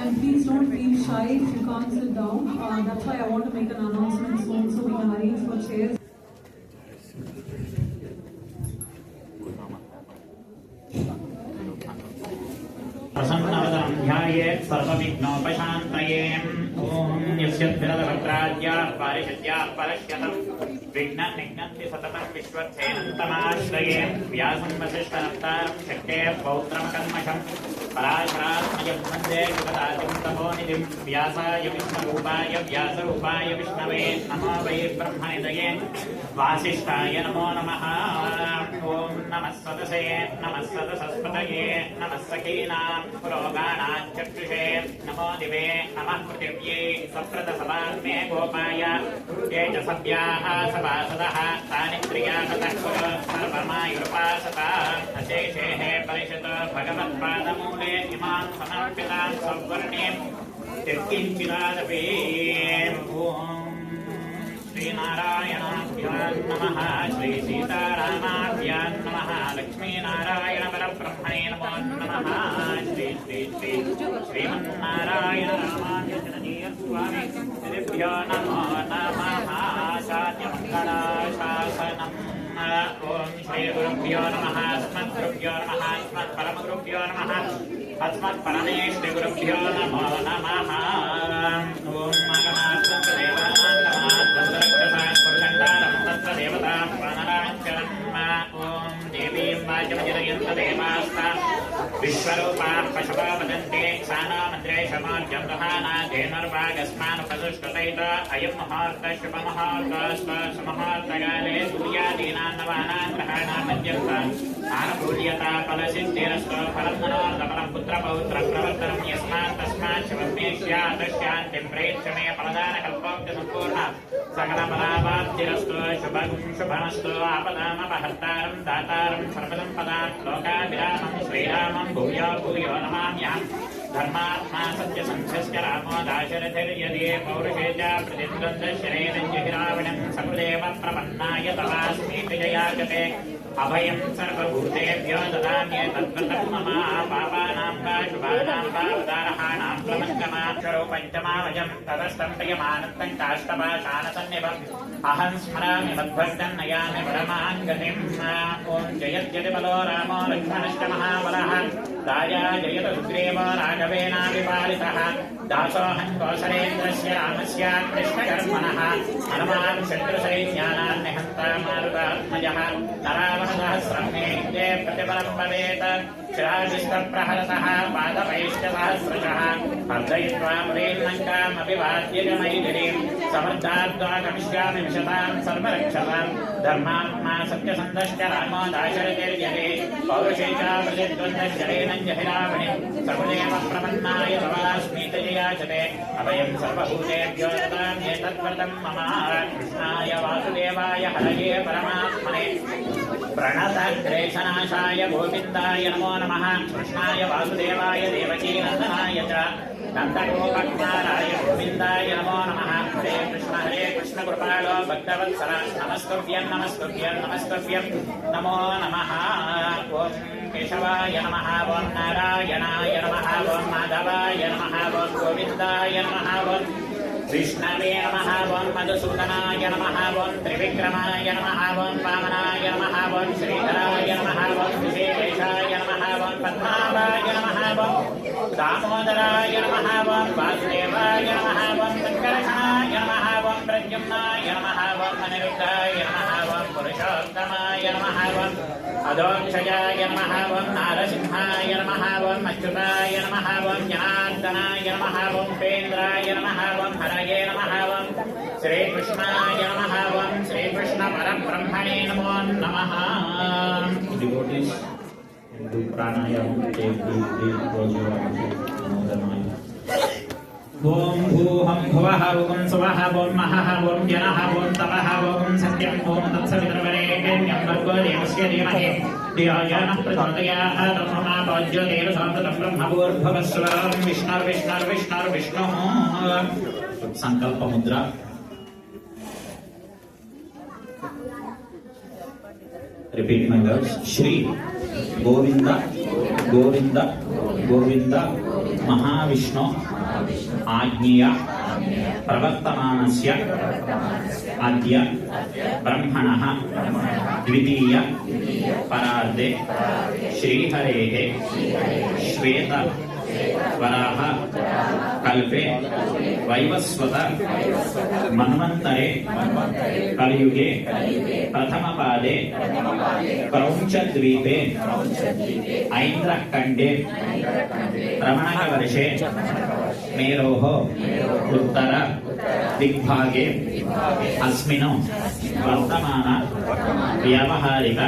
And please don't feel shy if you can't sit down. That's why I want to make an announcement soon so we can arrange for chairs. प्रसन्नवदनं ध्यायेत् सर्वविघ्नोपशान्तये ॐ यस्य विरदभद्राद्या पारिषद्या परश्यतं विघ्ननिघ्नन्ति सततं विश्वक्षेणन्तमाश्रये व्यासं वसिष्ठनप्तारं शक्ते पौत्रमकल्मषं पराशरात्मजं वन्दे जुगदादिं तपोनिधिं व्यासाय विष्णुरूपाय व्यासरूपाय विष्णवे नमो वै ब्रह्मनिधये वासिष्ठाय नमो नमः ॐ नमः सदसे नमः सदसस्पतये नमः सखीनां पुरोगाणाच्चक्षुषे नमो दिवे नमः पृथिव्यै सप्रतसवान्मे गोपाय ये च सभ्याः सभासदः तानि क्रियाकतः कुरु सर्वमायुर्पासता अशेषेः परिषत् भगवत्पादमूले इमां समर्पितां सौवर्णीं यत्किञ्चिदादपि ॐ श्रीनारायणाभ्यां नमः श्रीसीतारामाभ्यां नमः लक्ष्मीनारायणपरब्रह्मणे नमो नमः श्री श्री श्री श्रीमन्नारायण रामानुजनजीयस्वामी श्रीभ्यो नमो नमः शान्तिमङ्गलाशासनम् ॐ श्रीगुरुभ्यो नमः अस्मद्गुरुभ्यो नमः अस्मत्परमगुरुभ्यो नमः अस्मत्परमेष्टिगुरुभ्यो नमो नमः ॐ देवता प्राणराञ्चनम् ॐ देवीं वाचमजनयन्तदेवास्ता विश्वरूपा पशवो वदन्ते सानामन्द्रे समाद्यं दहाना धेनुर्वागस्मानुपदुष्कृतैत अयं मुहूर्तः शुभमुहूर्तः सुमुहूर्तकाले सूर्यादीनां नवानां ग्रहाणां मध्यस्थान् आनुकूल्यता फलसिद्धिरस्तु फलं मनोरथफलं पुत्रपौत्रं प्रवर्तनं यस्मात् तस्मात् शुभमे स्यात् शान्तिं प्रेक्ष्य मे फलदानकल्पोक्तिसम्पूर्णा सकलफलावाप्तिरस्तु शुभं शुभमस्तु आपदामपहर्तारं दातारं सर्वसम्पदां लोकाभिरामं श्रीरामं भूयो भूयो नमाम्यहम् धर्मात्मा सत्यसन्ध्यस्य रामो दाशरथिर्यदि पौरुषे च प्रतिद्वन्द्वशरेणञ्जहि रावणं सकृदेव प्रपन्नाय तवास्मीति जयाचते अभयं सर्वभूतेभ्यो ददाम्येतद्व्रतं मम पापानां वा शुभानां वा उदारहाणां प्रमङ्गमाक्षरो पञ्चमावजं ततस्तं प्रियमानन्दं काष्ठपाशानसन्निभम् अहं स्मरामि मद्भक्तं नयामि परमां गतिम् ॐ जयत्यतिबलो रामो लक्ष्मणश्च महाबलः राजा जयत सुग्रीवो राघवेनाभिपालितः दासोऽहं कौसलेन्द्रस्य रामस्य कृष्णकर्मणः हनुमान् शत्रुसैन्यानां निहन्ता मारुतात्मजः नरावणसहस्रं मे युद्धे प्रतिफलं भवेत् शिरादिष्टप्रहरतः पादपैश्चसहस्रशः अर्जयित्वा मुनीर्लङ्कामपि वाद्यजमैथिरीं समृद्धाद्वा गमिष्यामि विशतां सर्वरक्षतां धर्मात्मा सत्यसन्धश्च रामो दाशरथिर्यदि पौरुषे च प्रतिद्वन्द्वशरेणञ्जहि रावणिं सकृदेव प्रपन्नाय तवास्मीति जयाचते अभयं सर्वभूतेभ्यो ददाम्येतद्व्रतं मम कृष्णाय वासुदेवाय हरये परमात्मने प्रणतग्रेशनाशाय गोविन्दाय नमो नमः कृष्णाय वासुदेवाय देवकीनन्दनाय च नन्दगोपकुमाराय गोविन्दाय नमो नमः हरे कृष्ण कृपालो भक्तवत्सर नमस्तुभ्यं नमस्तुभ्यं नमस्तुभ्यं नमो नमः ॐ केशवाय नमः ॐ नारायणाय नमः ॐ माधवाय नमः ॐ गोविन्दाय नमः ॐ विष्णवे नमः ॐ मधुसूदनाय नमः ॐ त्रिविक्रमाय नमः ॐ वामनाय नमः ॐ श्रीधराय नमः ॐ विशेषाय नमः ॐ पद्मनाभाय नमः ॐ दामोदराय नमः ॐ वासुदेवाय नमः ॐ शङ्करषणाय नमः ॐ प्रद्युम्नाय नमः ॐ अनिरुद्धाय नमः ॐ पुरुषोत्तमाय नमः ॐ अधोक्षजाय नमः ॐ नारसिंहाय नमः ॐ अच्युताय नमः ॐ जनार्दनाय नमः ॐ उपेन्द्राय नमः ॐ हरये नमः ॐ श्रीकृष्णाय नमः ॐ श्रीकृष्णपरब्रह्मणे नमो नमः devotees do pranayam take deep close your eyes ओम भूहं भुवः ओम स्वः ओम महः ओम जनः ओम तपः ओम सत्यं ओम तत्सवितुर्वरेण्यं भर्गो देवस्य धीमहि धियो यो नः प्रचोदयात् तन्नो प्रचोदयात् सन्ततं ब्रह्मभूर्भुवस्वरं विष्णुर्विष्णुर्विष्णुर्विष्णुः संकल्प मुद्रा repeat my words Shri Govinda Govinda Govinda Mahavishnu आज्ञया प्रवर्तमानस्य अद्य ब्रह्मणः द्वितीय परार्धे श्रीहरेः श्वेत वराह कल्पे वैवस्वत मन्वन्तरे कलियुगे प्रथमपादे क्रौञ्चद्वीपे ऐन्द्रखण्डे रमणकवर्षे मेरोः उत्तर दिग्भागे अस्मिन् वर्तमान व्यावहारिक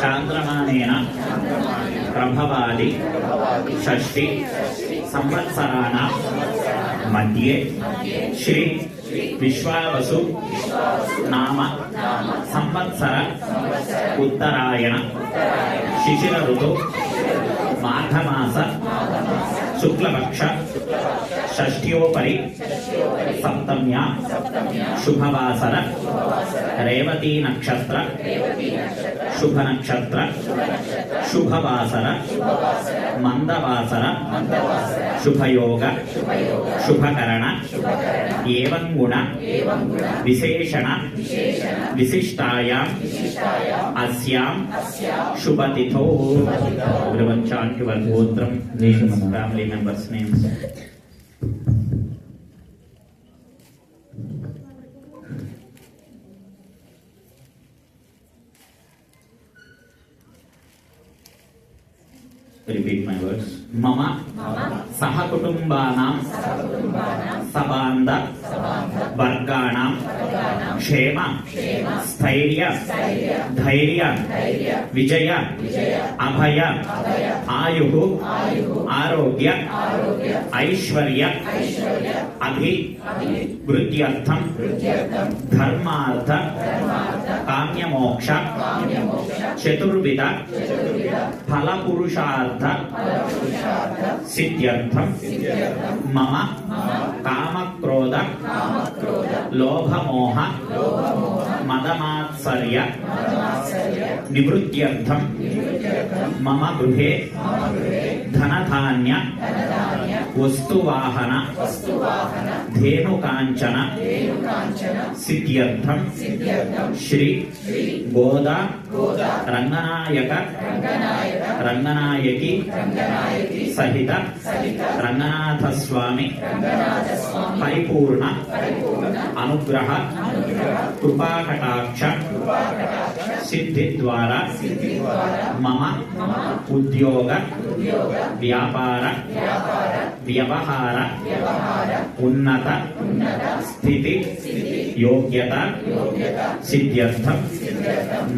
चान्द्रमानेन प्रभवादि षष्टि संवत्सराणां मध्ये श्री विश्वावसु नाम संवत्सर उत्तरायण शिशिर ऋतु माघमास शुक्लपक्ष षष्ठ्योपरि सप्तम्या शुभवासर रेवती नक्षत्र शुभ नक्षत्र शुभवासर मंदवासर शुभयोग शुभकरण एवं गुण विशेषण विशिष्टायाम् अस्याम् शुभतिथौ everyone chant your gotram names, family members names. Repeat my words. Mama sahakutumbanam sabanda varganam kshema sthairya dhairya vijaya abhaya ayuhu arogya aishwarya abhi vrutyartham dharmartha kamya moksha chaturvida phala purushartha सिद्ध्यर्थम मम काम क्रोध लोभ मोह मदमात्सर्य निवृत्त्यर्थम मम गृहे धनधान्य वस्तुवाहन धेनुकांचन सिद्ध्यर्थम श्री गोदा रंगनायक रंगनायकी सहित रंगनाथ स्वामी परिपूर्ण अनुग्रह कृपा कटाक्ष सिद्धि द्वारा मम उद्योग व्यापार व्यवहार उन्नत स्थिति योग्यता सिद्ध्यर्थम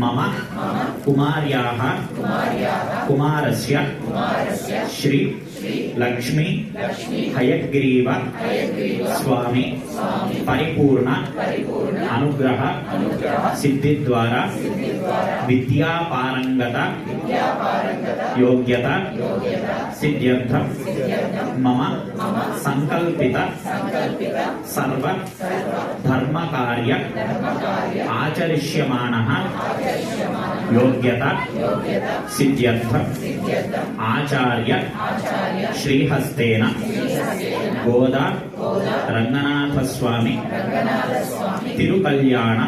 मम कुमार्याः कुमारस्य श्री लक्ष्मी हयग्रीव स्वामी परिपूर्ण अनुग्रह सिद्धि द्वारा विद्या पारंगता योग्यता सिद्ध्यर्थम मम संकल्पित सर्व धर्म कार्य आचरिष्यमाणः योग्यता सिद्ध्यर्थम आचार्य श्रीहस्तेन गोदा रंगनाथ स्वामी तिरुकल्याण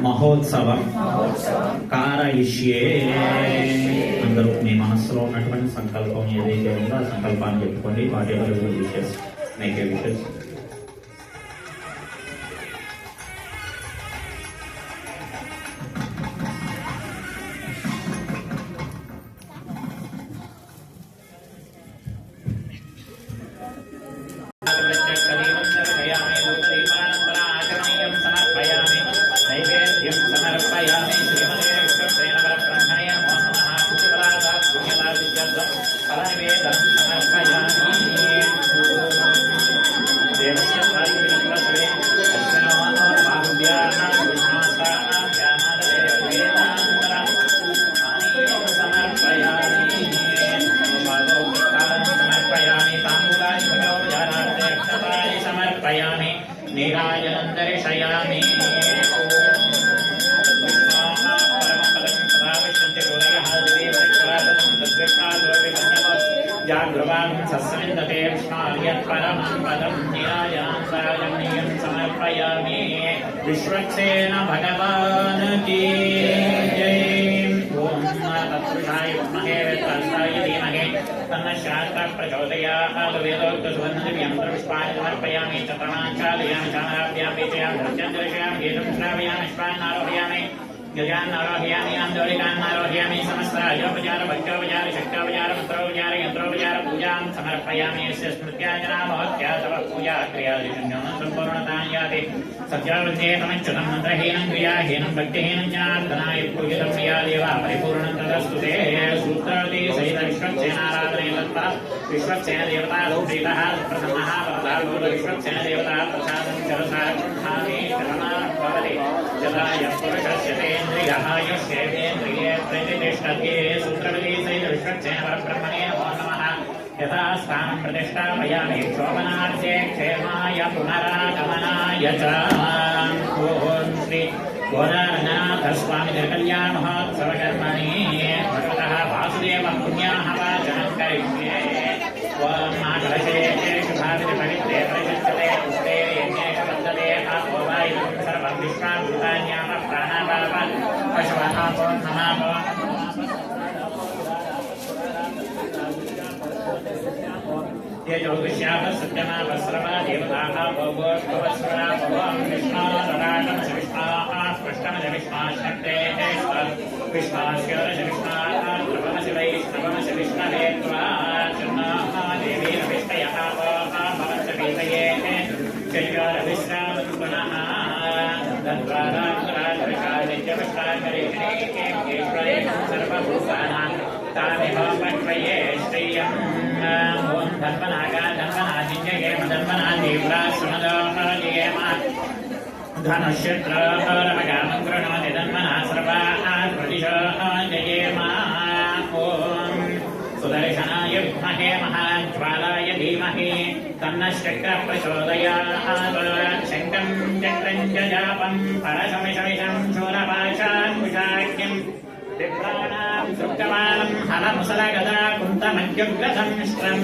महोत्सवं कारयिष्ये అందరూ మీ మనస్సులో ఉన్నటువంటి సంకల్పం ఏదైతే ఉందో ఆ సంకల్పాన్ని చెప్పుకోండి whatever your wishes make your wishes जाग्रो सस्मिन्दते विष्णोर्यत्परमं पदं नीराजनां समर्पयामि। विश्वक्सेन भगवान् की जय। ॐ तत्पुरुषाय विद्महे वेदान्ताय धीमहि तन्नः शास्त्रः प्रचोदयात्। वेदोक्तसुवर्णदिव्यमन्त्रपुष्पाणि समर्पयामि। चतुर्णां चालयामि चामराभ्यां वीचयामि धृत्यं दर्शयामि गीतं श्रावयामि पुष्पाण्णारोहयामि गजान्नारोहयामि आन्दोलिकान्नारोहयामि। समस्तराजोपचार भक्त्योपचार शक्त्योपचार मंत्रोपचार यंत्रोपचार पूजां समर्पयामि। यस्य स्मृत्याजनामहत्या तव पूजा क्रियादिशं सम्पूर्णतां याति। सत्यावृत्ते तमच्युतं मन्त्रहीनं क्रियाहीनं भक्तिहीनं जनार्दनाय पूजितं मया देवा परिपूर्णं तदस्तु ते। सूत्रावती सहित विश्वक्सेनाराधने तत्परः विश्वक्सेन देवता प्रीतः प्रसन्नः वरदः विश्वक्सेन देवता प्रसादं चरसा गृह्णामि शरणाः भवति। यदा यः पुरुषस्य तेन्द्रियः यस्येन्द्रिये प्रतिष्ठते। सूत्रवती सहित विश्वक्सेन परब्रह्मणे नमो नमः। यथा स्थानं प्रतिष्ठापयामि शोभनार्थे क्षेमाय पुनरागमनाय च। ॐ श्री गोदारनाथ स्वामी निर्कल्याण महोत्सव कर्मणि भगवतः वासुदेवं पुण्याः वाचनं करिष्ये। ॐ माकलशे शुभाविधि पवित्रे परिषिच्यते पुष्पे यज्ञे वर्धते आपो वायुं सर्वं विश्वाभूतान्यामः प्राणापाप पशवः नमामो। ये ज्योतिष्याः सत्यमावस्रवा देवताः भोगोद्भवस्वरा भवं विष्णोराटमस विष्णाः स्पष्टमस विष्णाशक्तेः विष्णास्य विष्णाः द्रवमसि वैष्णवमसि विष्णवे त्वा चन्नाः देवीरविष्टयः भवन्त पीतये चैवारविश्रामं पुनः तद्वारान्तराजविषादित्यवष्टाकरेणे सर्वभूतानां तामेव पक्वये श्रियम्। ॐ धन्वनागा धन्वनादिन्ययेम धन्वनादीव्रा सुमदोहयेम धनुष्यत्रमगामं कृणोति धन्वना सर्वाः प्रतिशोऽजयेम। ॐ सुदर्शनाय विद्महे महाज्वालाय धीमहि तन्नः शक्रः प्रचोदयात्। शङ्खं चक्रं जजापं परशमिषमिषं शूलपाशाङ्कुशाख्यम् विप्राणां सुप्तमानं हलमुसलगदा कुन्तमज्जुग्रसंश्रं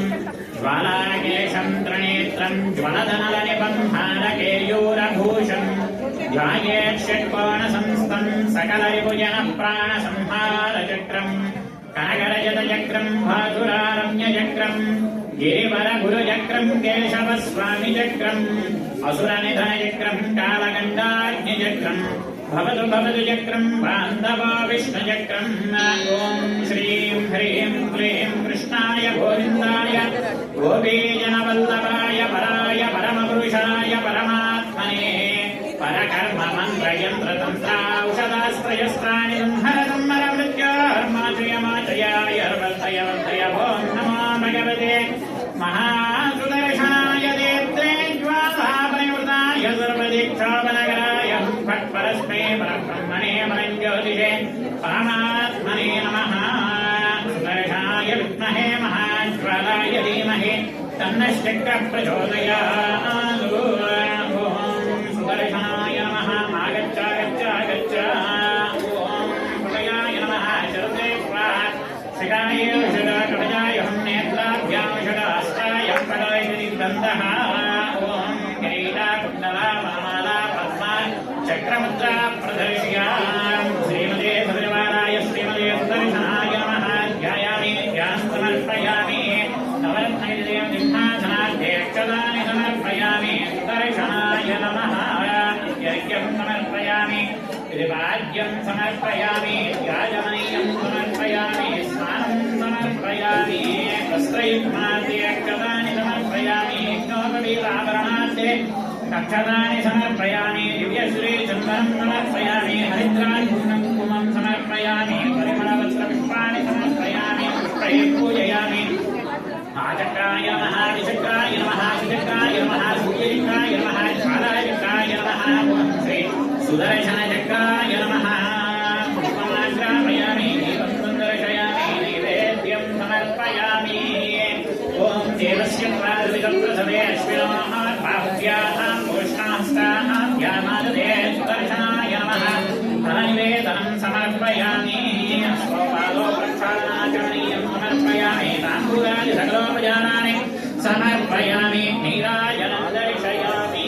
ज्वालाकेशं त्रिनेत्रं ज्वलधनलनिपं हारकेयूरभूषं ध्यायेत् षट्कोणसंस्थं सकलरिपुजनप्राणसंहारचक्रं कनकरजतचक्रं भासुरारम्यचक्रं गिरिवरगुरुचक्रं केशवस्वामिचक्रम् असुरनिधनचक्रं कालगण्डाग्निचक्रं भवतु भवतु चक्रं बान्धवो विष्णुचक्रं। ॐ श्रीं ह्रीं क्लीं कृष्णाय गोविन्दाय गोपीजनवल्लभाय पराय परमपुरुषाय परमात्मने परकर्ममन्त्रयन्त्रतन्त्राौषधास्त्रयस्त्राणि संहरसंहरमृत्योर्माचयमाचयाय वर्तय ॐ नमो भगवते महासुदर्शनाय देत्रे ज्वालापरिवृताय सर्वदीक्षोपनगराय फट्परस्मै परब्रह्मणे परञ्ज्योतिषे परमात्मने नमः। सुदर्शनाय विद्महे महाज्वालाय धीमहि तन्नः शक्रः प्रचोदयात्। सुदर्शनाय नमः। आगच्छ गच्छ गच्छ। ॐ हृदयाय नमः। चरते स्वाहा। शिखाय षडा कवचाय नेत्राभ्यां षडास्ताय पदाय दन्तः। ॐ किरीटा कुण्डला वनमाला पद्मा चक्रमुद्रा प्रदर्शयामि। श्रीमते सदवाराय श्रीमते सुदर्शनाय नमः। ध्यायामि ध्यानं समर्पयामि। नवरत्नैर्देवं सिंहासनाध्यक्षदानि समर्पयामि। सुदर्शनाय नमः। यज्ञं समर्पयामि। त्रिवाद्यं समर्पयामि। ध्यायमनीयं समर्पयामि। स्नानं समर्पयामि। वस्त्रयुग्माद्यक्षदानि समर्पयामि। यज्ञोपवीताभरणाद्ये कक्षदानि समर्पयामि। दिव्यश्रीचन्दनं समर्पयामि। हरिद्राजूर्णं कुमं समर्पयामि। परिमलवस्त्रपुष्पाणि समर्पयामि। पुष्पैः पूजयामि। आचक्राय नमः। विचक्राय नमः। सुचक्राय नमः। सूर्यचक्राय नमः। ज्वालाचक्राय नमः। श्री सुदर्शनचक्राय नमः। पुष्पमाग्रापयामि। दीपं दर्शयामि। नैवेद्यं समर्पयामि। ॐ देवस्य प्रादुर्प्रसवे अश्विनोः बाहुभ्यां पुष्णास्ताः ध्यामाददे सुदर्शनाय नमः। फलनिवेदनं समर्पयामि। स्वपादो प्रक्षालनाचरणीयं समर्पयामि। ताम्बूलादि सकलोपचार समर्पयामि नीराजनं दर्शयामि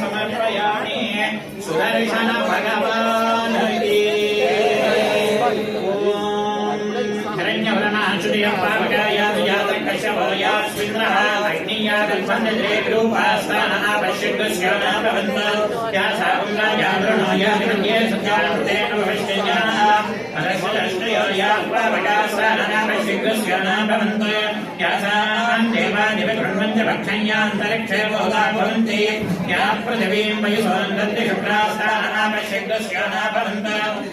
समर्पयामि सुदर्शन भगवान् हिरण्यवर्णाच्युतयं पावकायात् जातं कश्यपयास्मिन्द्रः अग्नियागल्पन्दे रूपास्थानः पश्यग्स्य न भवन्त या साकुण्डायावृणो या विमन्ये सत्यानुते नवश्चन्याः अनश्वदश्रयो या पावकास्थानः पश्यग्स्य न भवन्त या सान् देवादिवगृह्णन्त भक्षण्यान्तरिक्षे बहुधा भवन्ति या पृथिवीं वयुसोन्दन्ति शुक्रास्थानः पश्यग्स्य न भवन्त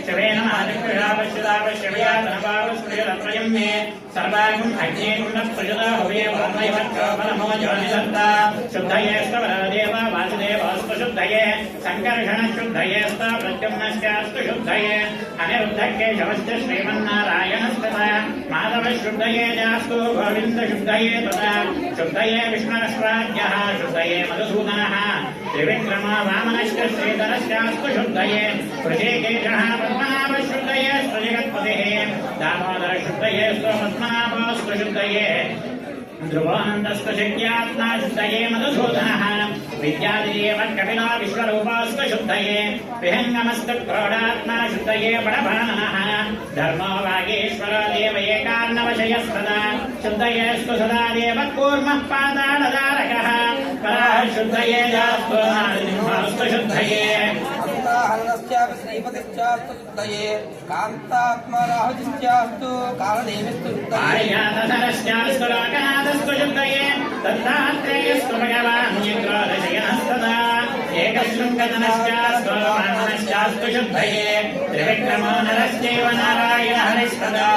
शिवेन मादिकृषा पश्यदा पश्यवया तनपावस्त्रयं मे सर्वागुं अग्निकुण्डप्रजुता हुवे वामैवक्षोपनमो ज्योतिदत्ता शुद्धये स्तवरदेव वासुदेवस्तु शुद्धये सङ्कर्षणशुद्धयेस्त प्रद्युम्नश्चास्तु शुद्धये अनिरुद्धकेशवश्च श्रीमन्नारायणस्तथा माधवशुद्धये जास्तु गोविन्दशुद्धये तथा शुद्धये विष्णुरश्वाद्यः शुद्धये मधुसूदनः त्रिविक्रमा वामनश्च श्रीधरश्चास्तु शुद्धये ऋषिकेशः पद्मनाभशुद्धये जगत्पतिः दामोदरशुद्धये पद्मनाभस्तु शुद्धये ध्रुवानन्दस्तु शक्यात्मा शुद्धये मधुसूदनः विद्यादिदेव कपिला विश्वरूपास्तु शुद्धये विहङ्गमस्तु क्रोडात्मा शुद्धये बडभाननः धर्मो वागेश्वर देव एकार्णवशयस्तदा शुद्धयेस्तु सदा देव कूर्मः पादालधारकः पराः शुद्धये जास्तु नारसिंहस्तु शुद्धये श्रीपतिश्चास्तु शुद्धये कान्तात्मराहुश्चास्तु कालदेवीस्तु आर्यातधरश्चास्तु लोकनाथस्तु शुद्धये दत्तात्रेयस्तु भगवान् चक्रोदशयनस्तदा एकशृङ्गधनश्चास्तु वामनश्चास्तु शुद्धये त्रिविक्रमो नरश्चैव नारायण हरिस्तदा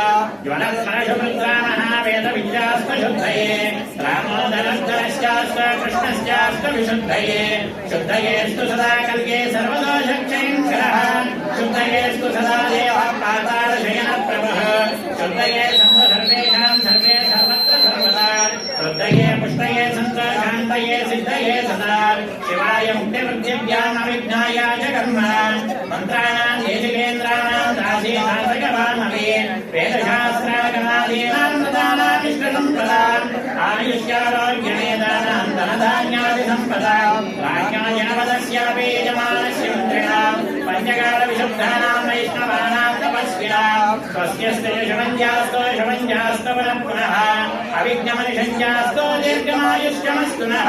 ज्वलत्परशुपुत्रा महावेदविद्यास्तु शुद्धये रामोदरश्चास्तु कृष्णश्चास्तु विशुद्धये शुद्धयेस्तु सदा कल्गे सर्वदोषक्षयङ्करः शुद्धयेस्तु सदा देवः पातालशयनप्रभः शुद्धये सन्तु सर्वेषां सर्वे सर्वत्र सर्वदा शुद्धये पुष्टये सन्तु शान्तये सिद्धये सदा शिवाय मुक्तिवृद्धिभ्यामविघ्नाय च कर्म मन्त्राणां देशिकेन्द्राणां दासीदासकवानवे वेदशास्त्रागमादीनां प्रदानामिष्टसम्पदाम् आयुष्यारोग्यमेदानां धनधान्यादिसम्पदां राज्ञाजनपदस्यापि यजमानस्य मन्त्रिणां पञ्चकालविशुद्धानां वैष्णवानां तपस्विनां स्वस्य शमञ्जास्तो पुनः अविघ्नमनिषञ्जास्तो दीर्घमायुष्यमस्तु नः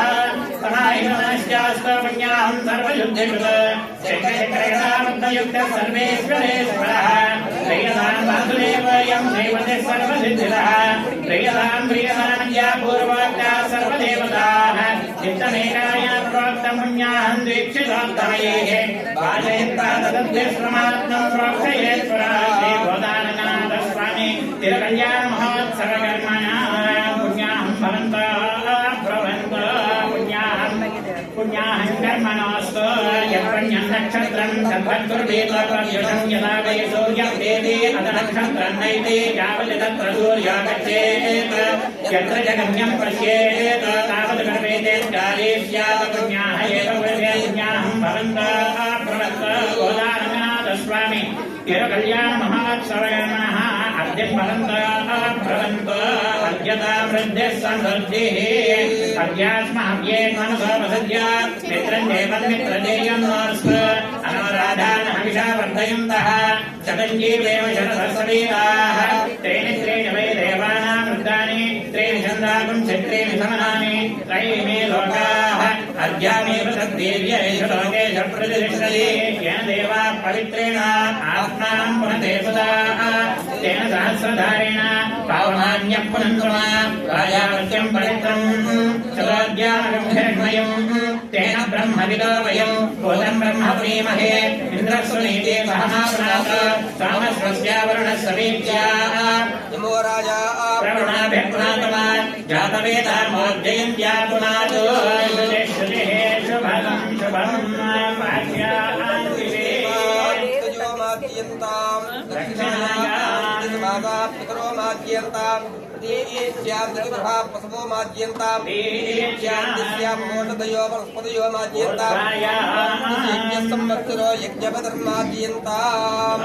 समाहितमनश्चास्तो पुण्याहं सर्वयुद्धकृत चक्रचक्रगदाबद्धयुक्तः सर्वेश्वरेश्वरः प्रियदां वासुदेवयं श्रीपतिः सर्वसिद्धिदः प्रियदां पूर्वोक्ता सर्वदेवताः चित्तमेकाय प्रोक्तं पुण्याहं दीक्षितोत्तमैः वाचयन्ता तदध्यश्रमात्मं प्रोक्षयेश्वरः श्रीगोदाननाथस्वामी तिरुकल्याणमहोत्सवकर्मणा पुण्याहं पुण्याहं कर्मणोऽस्तु यत्पुण्यं नक्षत्रं तद्वत्कुर्वीतोपद्युषं यदा वै सूर्यं वेदे अथ नक्षत्रं नैते यावत् तत्र सूर्यो गच्छेत् यत्र जगन्यं पश्येत् तावत् कर्मेतेत्काले स्यात् पुण्याः एव पुण्याहं भवन्तः प्रवक्ता गोदाननाथस्वामी तिरुकल्याणमहोत्सवकर्मणः अद्य भवन्तः भवन्तः अद्यता वृद्धिः समृद्धिः अद्यास्माभ्ये मनसोपसद्य मित्रं देवन्मित्रदेयं नोऽस्तु अनवराधान् हविषा वर्धयन्तः शतञ्जीवेव शतसहस्रवीराः त्रीणि त्रीणि वै देवानां वृद्धानि त्रीणि छन्दागुं चित्रीणि समनानि त्रयी मे लोकाः अद्यामेव तद्देव्येषु लोकेषु प्रतिष्ठति येन देवाः पवित्रेण आत्मां पुनते सुधाः तेन सहस्रधारेण पावनान्यः पुनन्त्रमा राजावत्यं पवित्रं शतोद्यामकं हिरण्मयं तेन ब्रह्मविदो वयं भूतं ब्रह्म प्रीमहे इन्द्रस्वनीते सहमाप्रात सामस्वस्यावरुणस्य वीर्याः नमो राजा प्रवृणाभिप्रातमा जातवेदामोऽध्ययन्त्या पुनात् श्रुतिः शुभं शुभं वाक्यान्तिषे माद्यन्तां दक्षिणाया माता पितरो माद्यन्तां पशवो माज्यन्तां मोषधयो वनस्पतयो माज्यन्तां संवत्सरो यज्ञपदर्माज्यन्ताम्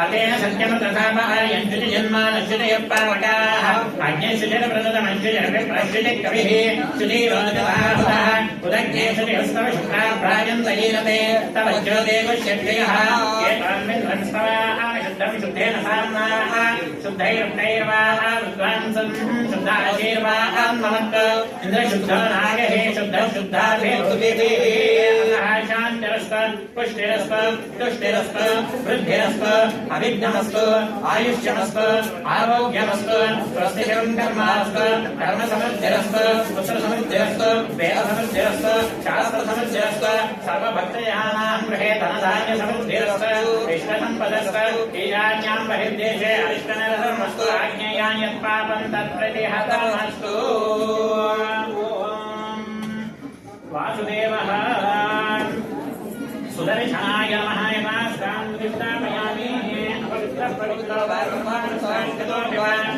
अतेन सत्यम तथा यञ्जुति जन्मानश्रुतयः पावकाः अज्ञश्रुतिप्रदतमञ्जुतिर्विप्रश्रुतिः श्रुतिरोधकः उदग्ने श्रुतिहस्तवशुक्राभ्राजन्तयेनते तव ज्योतिर्गुष्यत्ययः एतान्मिन्द्रस्तवाः शुद्धं शुद्धेन साम्नाः शुद्धैरुक्तैर्वाः विद्वांसं शुद्धाशीर्वान्ममत् इन्द्रशुद्धो नागहे शुद्धः शुद्धाभिर्भुभिः शान्तिरस्तु पुष्टिरस्तु तुष्टिरस्तु वृद्धिरस्तु अभिज्ञमस्तु आयुष्यमस्तु आरोग्यमस्तु स्वस्तिकं कर्मास्तु कर्मसमृद्धिरस्तु पुत्रसमृद्धिरस्तु वेदसमृद्धिरस्तु शास्त्रसमृद्धिरस्तु सर्वभक्तयानां गृहे धनधान्यसमृद्धिरस्तु इष्टसम्पदस्तु ईशान्यां बहिर्देशे अरिष्टनिरसमस्तु आज्ञेयान् यत्पापं तत्प्रतिहतमस्तु वासुदेवः सुदर्शनाय नमः यमास्तान्विष्टामयामि अपवित्रपवित्रो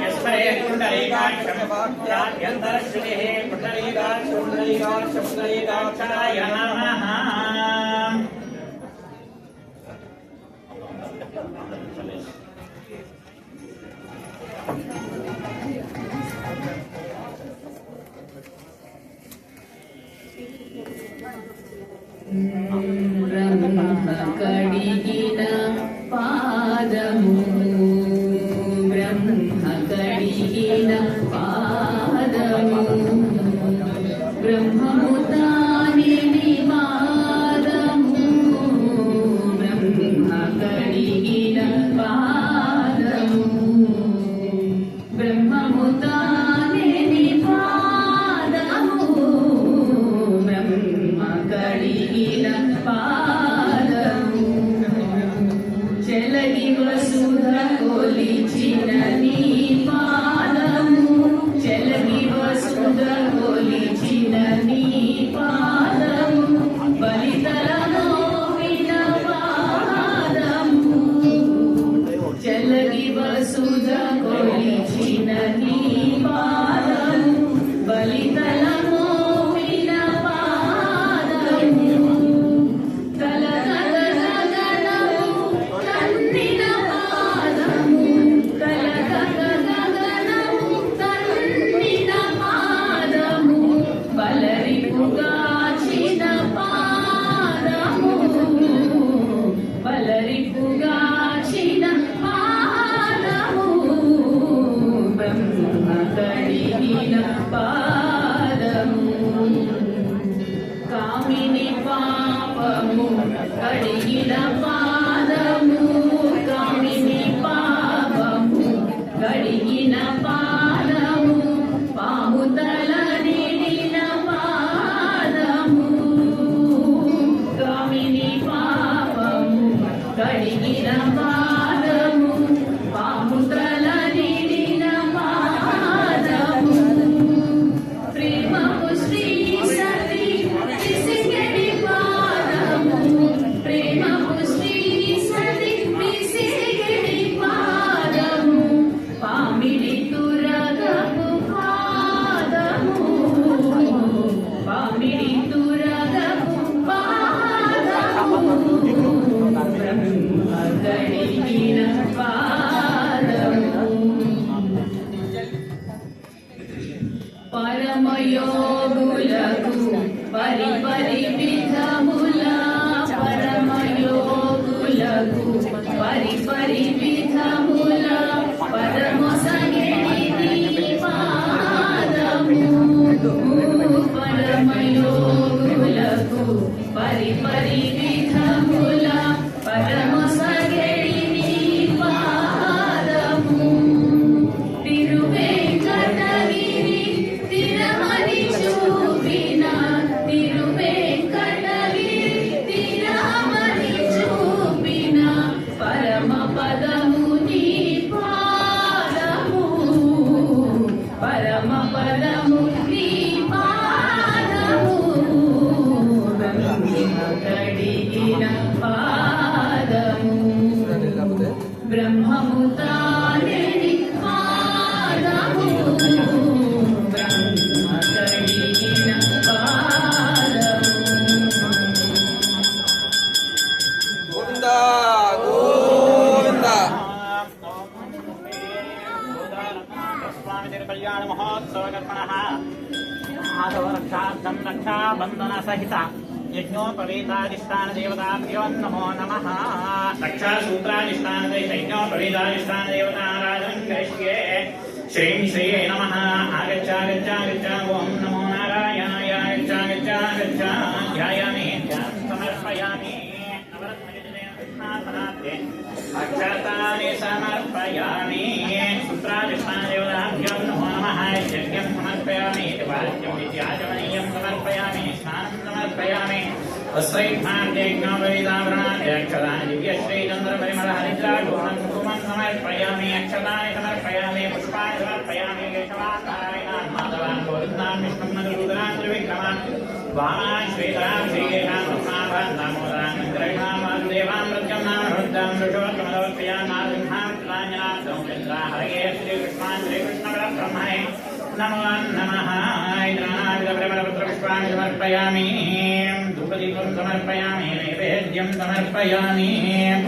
यस्मरे कुण्डलीकाक्षराभ्यन्तरश्रुतिः कुण्डलीकाक्षराय नमः కడిగిన పాదము బ్రహ్మ కడిగిన పాదము బ్రహ్మము తానిని పాదము బ్రహ్మ కడిగిన పాదము బ్రహ్మము తానిని పాదము బ్రహ్మ కడిగిన పాదము చెలగి వసుధ కొలిచిన నీ పాదము చెలగి వసుధ కొలిచిన నీ పాదము బలితరమో విన పాదము చెలగి వసుధ కొలిచిన నీ పాదము బలితరమో విన పాదము కలగగగగనము కన్నిన పాదము కలగగగగనము కన్నిన పాదము బలరిపుగాచిన పాదము బలరిపుగాచిన పాదము బ్రహ్మ కడిగిన పాదము కామిని పాపము కడిగిన పాదము కామిని పాపము కడిగిన పాదము పాము తల నిడిన పాదము కామిని పాపము కడిగిన పాదము పాము తల నిడిన పాదము ప్రేమకు శ్రీ సతి విసిగడి పాదము ప్రేమకు శ్రీ సతి విసిగడి పాదము పామిడి తురగపు పాదము పామిడి తురగపు పాదము బ్రహ్మ కడిగిన పాదము పరమయోగులకు పరిపరి విధముల పరమయోగులకు పరిపరి విధముల పరమసగిడి పాదము పరమయోగులకు పరిపరి విధముల పరమసగిడి పాదము తిరువేంకటగిరి తిరమని చూపిన తిరువేంకటగిరి कल्याण महोत्सव कर्मणः आदव रक्षार्थं रक्षाबन्धन सहित यज्ञोपवीताधिष्ठान देवताभ्यो नमो नमः। रक्षासूत्राधिष्ठान यज्ञोपवीताधिष्ठान देवताराधनं करिष्ये। श्रीं श्रिये नमः। आगच्छ आगच्छ आगच्छ ओं नमो नारायणाय आगच्छ आगच्छ आगच्छ ध्यायामि समर्पयामि अक्षतानि समर्पयामि। सूत्राधिष्ठान देवताभ्यो नमो नमः। यज्ञं समर्पयामि वाद्यं विद्याचमनीयं समर्पयामि स्नानं समर्पयामि। वस्त्रैर्भाण्डेज्ञोपवीताभरणाद्यक्षतानि दिव्यश्रीचन्द्रपरिमलहरिद्रागोणं कुसुमं समर्पयामि। अक्षतानि समर्पयामि पुष्पाणि समर्पयामि। केशवान् नारायणान् माधवान् गोविन्दान् विष्णुं मधुसूदनान् त्रिविक्रमान् वामान् श्वेतान् श्रीकेशान् रत्नाभान् दामोदरान् इन्द्रैणान् वासुदेवान् प्रद्युम्नान् रुद्रान् वृषोत्तमदोत्पयान् नारसिंहान् कृताञ्जनान् सौमित्रान् हरये श्रीकृष्णान् श्रीकृष्णपरब्रह्मणे नमो नमः। इन्द्राणाविधपरिमलपत्रपुष्पाणि समर्पयामि। धूपदीपं समर्पयामि। नैवेद्यं समर्पयामि।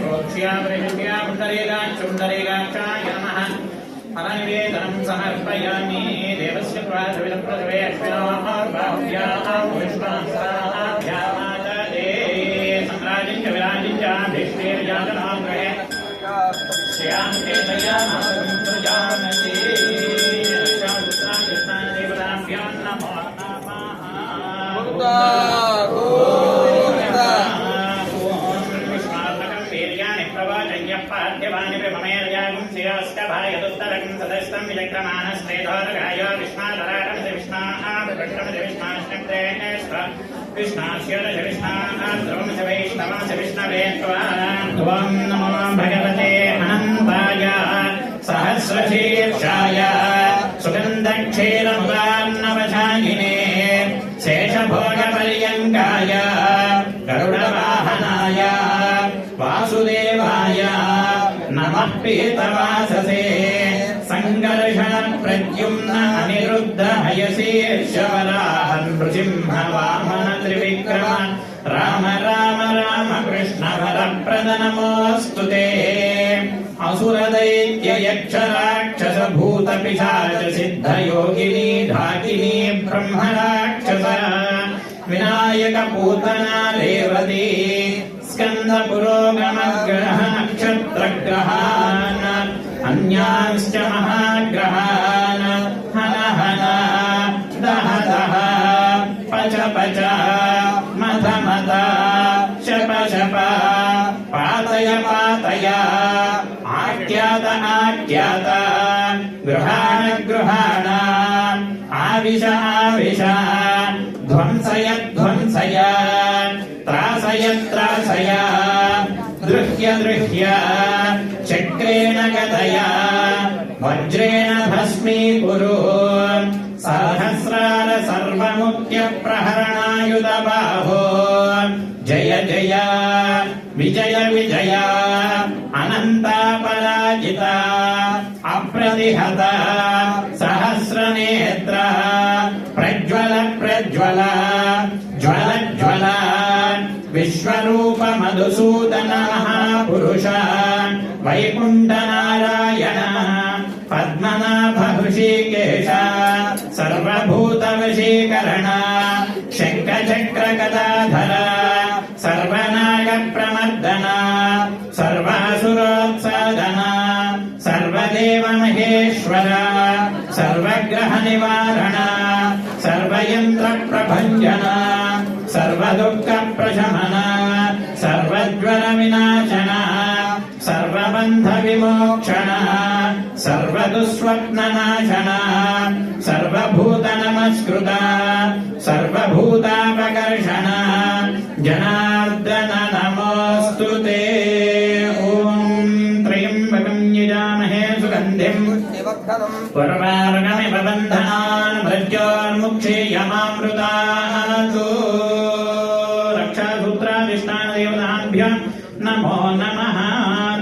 प्रोक्ष्या परिशुद्ध्या पुण्डरीकाक्षाय नमः। फलनिवेदनं समर्पयामि। देवस्य प्रासविदप्रसवे अश्विनोर्बाहुभ्यां विष्णुस्ताभ्यामाददे सम्राजिं च विराजिं च भिष्टेर्यातनाग्रहे श्रियांते दयानाथसमुद्रजानते रक्षापुत्रान् देवताभ्यां नमो नमः। पाठ्यवानि विममेर्यागुं शिरस्कभायदुत्तरकं सदस्तं विचक्रमाणस्तेधोरगाय विष्णाधराटमति विष्णापृष्टमति विष्णाश्चक्रेष्ट विष्णास्य दश विष्णाद्रवमच वैष्णवमच विष्णवे त्वं नमो भगवते अनन्ताय सहस्रशीर्षाय सुगन्धक्षीरमुदान्नवशायिने शेषभोगपर्यङ्काय गरुडवाहनाय वासुदेवाय नमः पीतवाससे संकर्षण प्रद्युम्न अनिरुद्ध हयशीर्षवराहन् नृसिंह वामन त्रिविक्रम राम राम राम कृष्ण वरप्रद नमोऽस्तु ते। असुरदैत्य यक्ष राक्षस भूत पिशाच सिद्ध योगिनी ढाकिनी ब्रह्म राक्षस विनायक पूतना रेवती स्कंद पुरोगमग्रह नक्षत्रग्रहान् अन्यांश्च महाग्रहान् हन हन दह दह पच पच मथ मथ शप शप पातय पातय आख्यात आख्यात गृहाण गृहाण आविश आविश ध्वंसय ध्वंसय त्रासय त्रासय दृह्य दृह्य चक्रेण गदया वज्रेण भस्मीकुरु सहस्रार सर्वमुख्य प्रहरणायुध बाहो जय जय विजय विजय अनन्तापराजिता अप्रतिहत सहस्रनेत्र प्रज्वल प्रज्वल ज्वल ज्वल विश्वरूप मधुसूदन महापुरुष वैकुण्ठ नारायण पद्मनाभ ऋषिकेश सर्वभूत वशीकरण शङ्ख चक्र गदाधर सर्वनाग प्रमर्दन सर्वासुरोत्सादन सर्वदेव महेश्वर सर्वग्रह निवारण सर्वयंत्र प्रभञ्जन सर्वदुःख प्रशमन सर्वज्वर विनाशन सर्वबन्ध विमोक्षण सर्वदुःस्वप्न नाशन सर्वभूत नमस्कृत सर्वभूतापकर्षण जनार्दन नमोऽस्तु ते। ॐ त्र्यम्बकं यजामहे सुगन्धिं पुर्वारुकमिव बन्धनान् मृत्योर्मुक्षीयमामृतात्। रक्षासूत्राधिष्ठानदेवताभ्यो नमो नमः।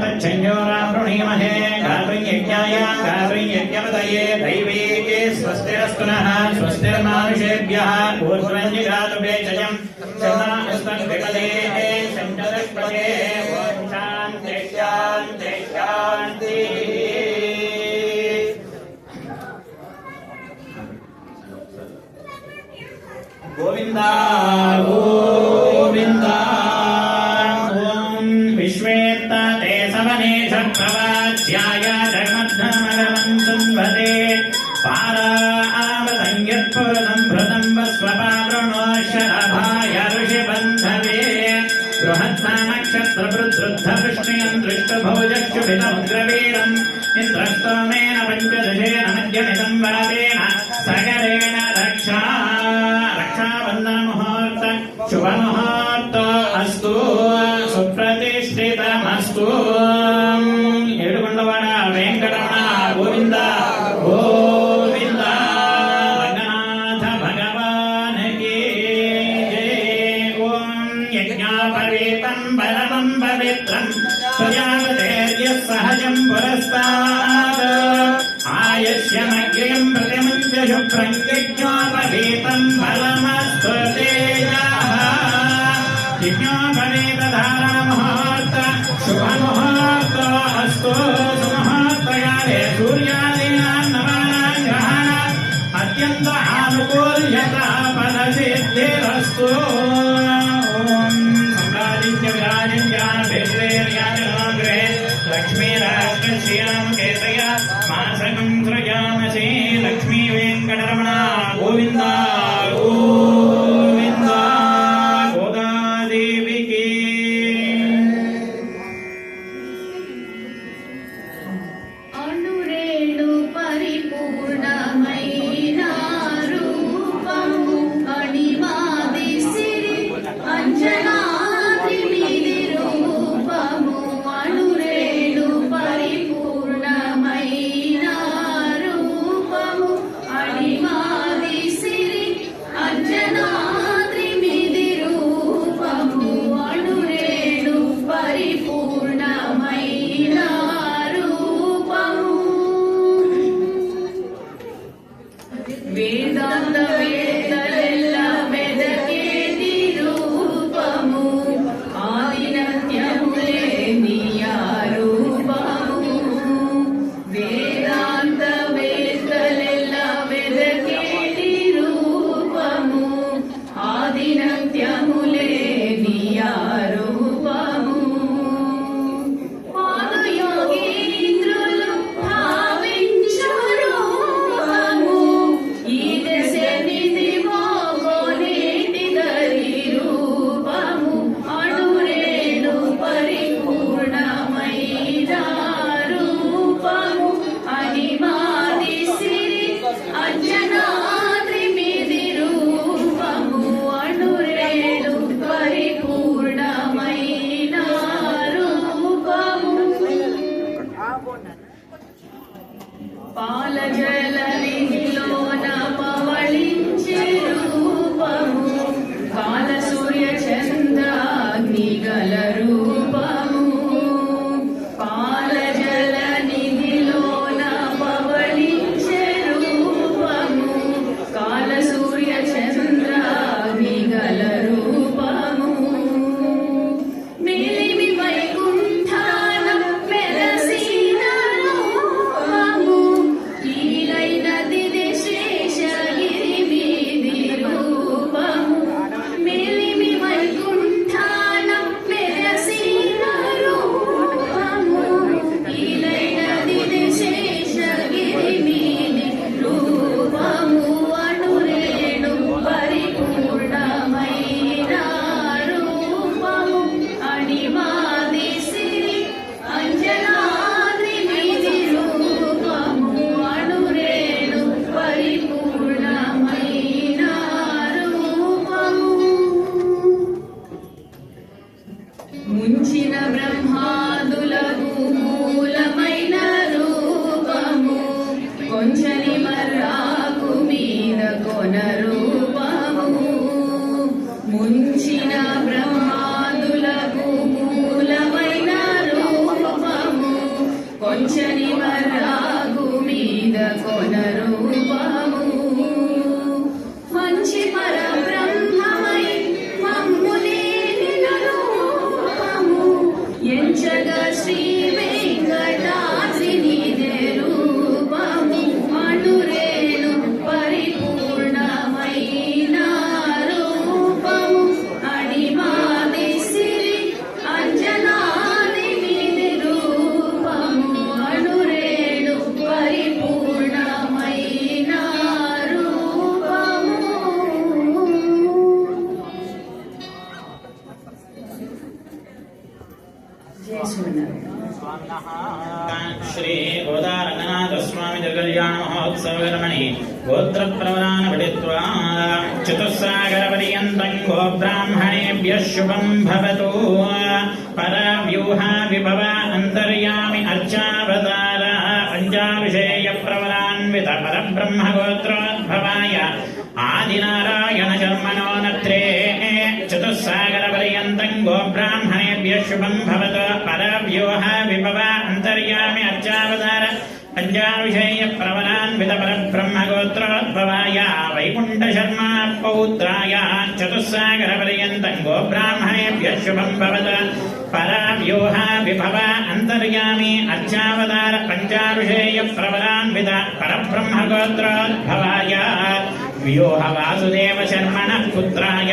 तच्छञ्जोरावृणीमहे गातुर्यज्ञाय गातुर्यज्ञपतये दैवीके स्वस्तिरस्तु नः स्वस्तिर्मानुषेभ्यः ऊर्ध्वञ्जिगातुभेषजम् शन्नास्तद्विपदे शञ्चदष्पदे ॐ शान्ति शान्ति शान्तिः। जगमद्धमगमं संवदे पारामृतं यत्पुरतं भृतं वस्वपावृणो शरभाय ऋषिबन्धवे बृहत्सानक्षत्रवृद्धवृष्णियं दृष्टभोजक्षुभितमुग्रवीरम् इन्द्रस्तोमेन पञ्चदशेन मध्यमिदं वादेन सगरेण रक्षाबन्धनमुहूर्त शुभमुहूर्त अस्तु सुप्रतिष्ठितमस्तु ఏడుకొండవాడ వెంకటరమణ గోవింద గోవింద రంగనాథ భగవానికి ఓం యజ్ఞాపవేతం పరమం పవిత్రం ప్రజాపతేర్య సహజం పురస్తాద్ ఆయస్యమగ్ర్యం ప్రతిమంచ శుభ్రం యజ్ఞాపవేతం ఫలమస్తు యజ్ఞోపవేత ధారాముహూర్త శుభముహూర్త అస్తు సుముహూర్తకాలే సూర్యాదీనాం నవానాం గ్రహాణాం అత్యంత ఆనుకూల్యత ఫలసిద్ధిరస్తు ఓం సమ్రాజిత్య విరాజిత్య భేద్వేర్యాజనోగ్రహే లక్ష్మీరాజ్ఞశ్రియాం కేతయ మాసకం సృజామసే లక్ష్మీ వెంకటరమణ గోవింద గోవింద గోదాదేవికి అనురేణు పరిపూర్ణమైన రూపము అణిమాది సిరి అంజనాద్రి మీది రూపము అనురేణు పరిపూర్ణమైన రూపము అణిమాది సిరి అంజనాద్రి మీది రూపము అనురేణు పరిపూర్ణమైన రూపము వేదాంత వేదలెల్ల వెదకేటి రూపము ఆదినత్యములే నియా రూపము వేదాంత వేదలెల్ల వెదకేటి రూపము ఆదినత్యములే నియా రూపము పాదయోగీంద్రులు భావించు రూపము ఈ దశ నిధి మోగోనేటి దరి రూపము అణురేణు పరిపూర్ణమైన రూపము అనిమాది సిరి అంజనాద్రి మీది రూపము అణురేణు పరిపూర్ణమైన రూపము పాలజల నిధిలోన పవళించే రూపము కాల సూర్య చంద్రాగ్ని గల రూపము పాలజల నిధిలోన పవళించే రూపము కాల సూర్య చంద్రాగ్ని గల రూపము మేలిమి వైకుంఠాన మెరసిన రూపము కీలైనది కళ్యాణ మహోత్సవకర్మణి గోత్రప్రవరాన పఠిత్వా చతుస్సాగరపర్యంతం గోబ్రాహ్మణేభ్యః శుభం భవతు. పరవ్యూహ విభవ అంతర్యామి అర్చావతార పంచావిషేయ ప్రవరాన్విత పరబ్రహ్మ గోత్రోద్భవాయ ఆదినారాయణ శర్మణో నత్రే చతుస్సాగరపర్యంతం గోబ్రాహ్మణేభ్యః శుభం భవతు. పరవ్యూహ విభవ అంతర్యామి అర్చావతార పంచావిషేయ ప్రవరాన్విత పరబ్రహ్మ గోత్రోద్భవాయ వైకుంఠ శర్మ పౌత్రాయ చతుస్సాగరపర్యంతం గోబ్రాహ్మణేభ్యః శుభం భవతు. పరవ్యూహ విభవ అంతర్యామి అర్చావతార పంచావిషేయ ప్రవరాన్విత పరబ్రహ్మ గోత్రోద్భవాయ వ్యూహ వాసుదేవ శర్మణ పుత్రాయ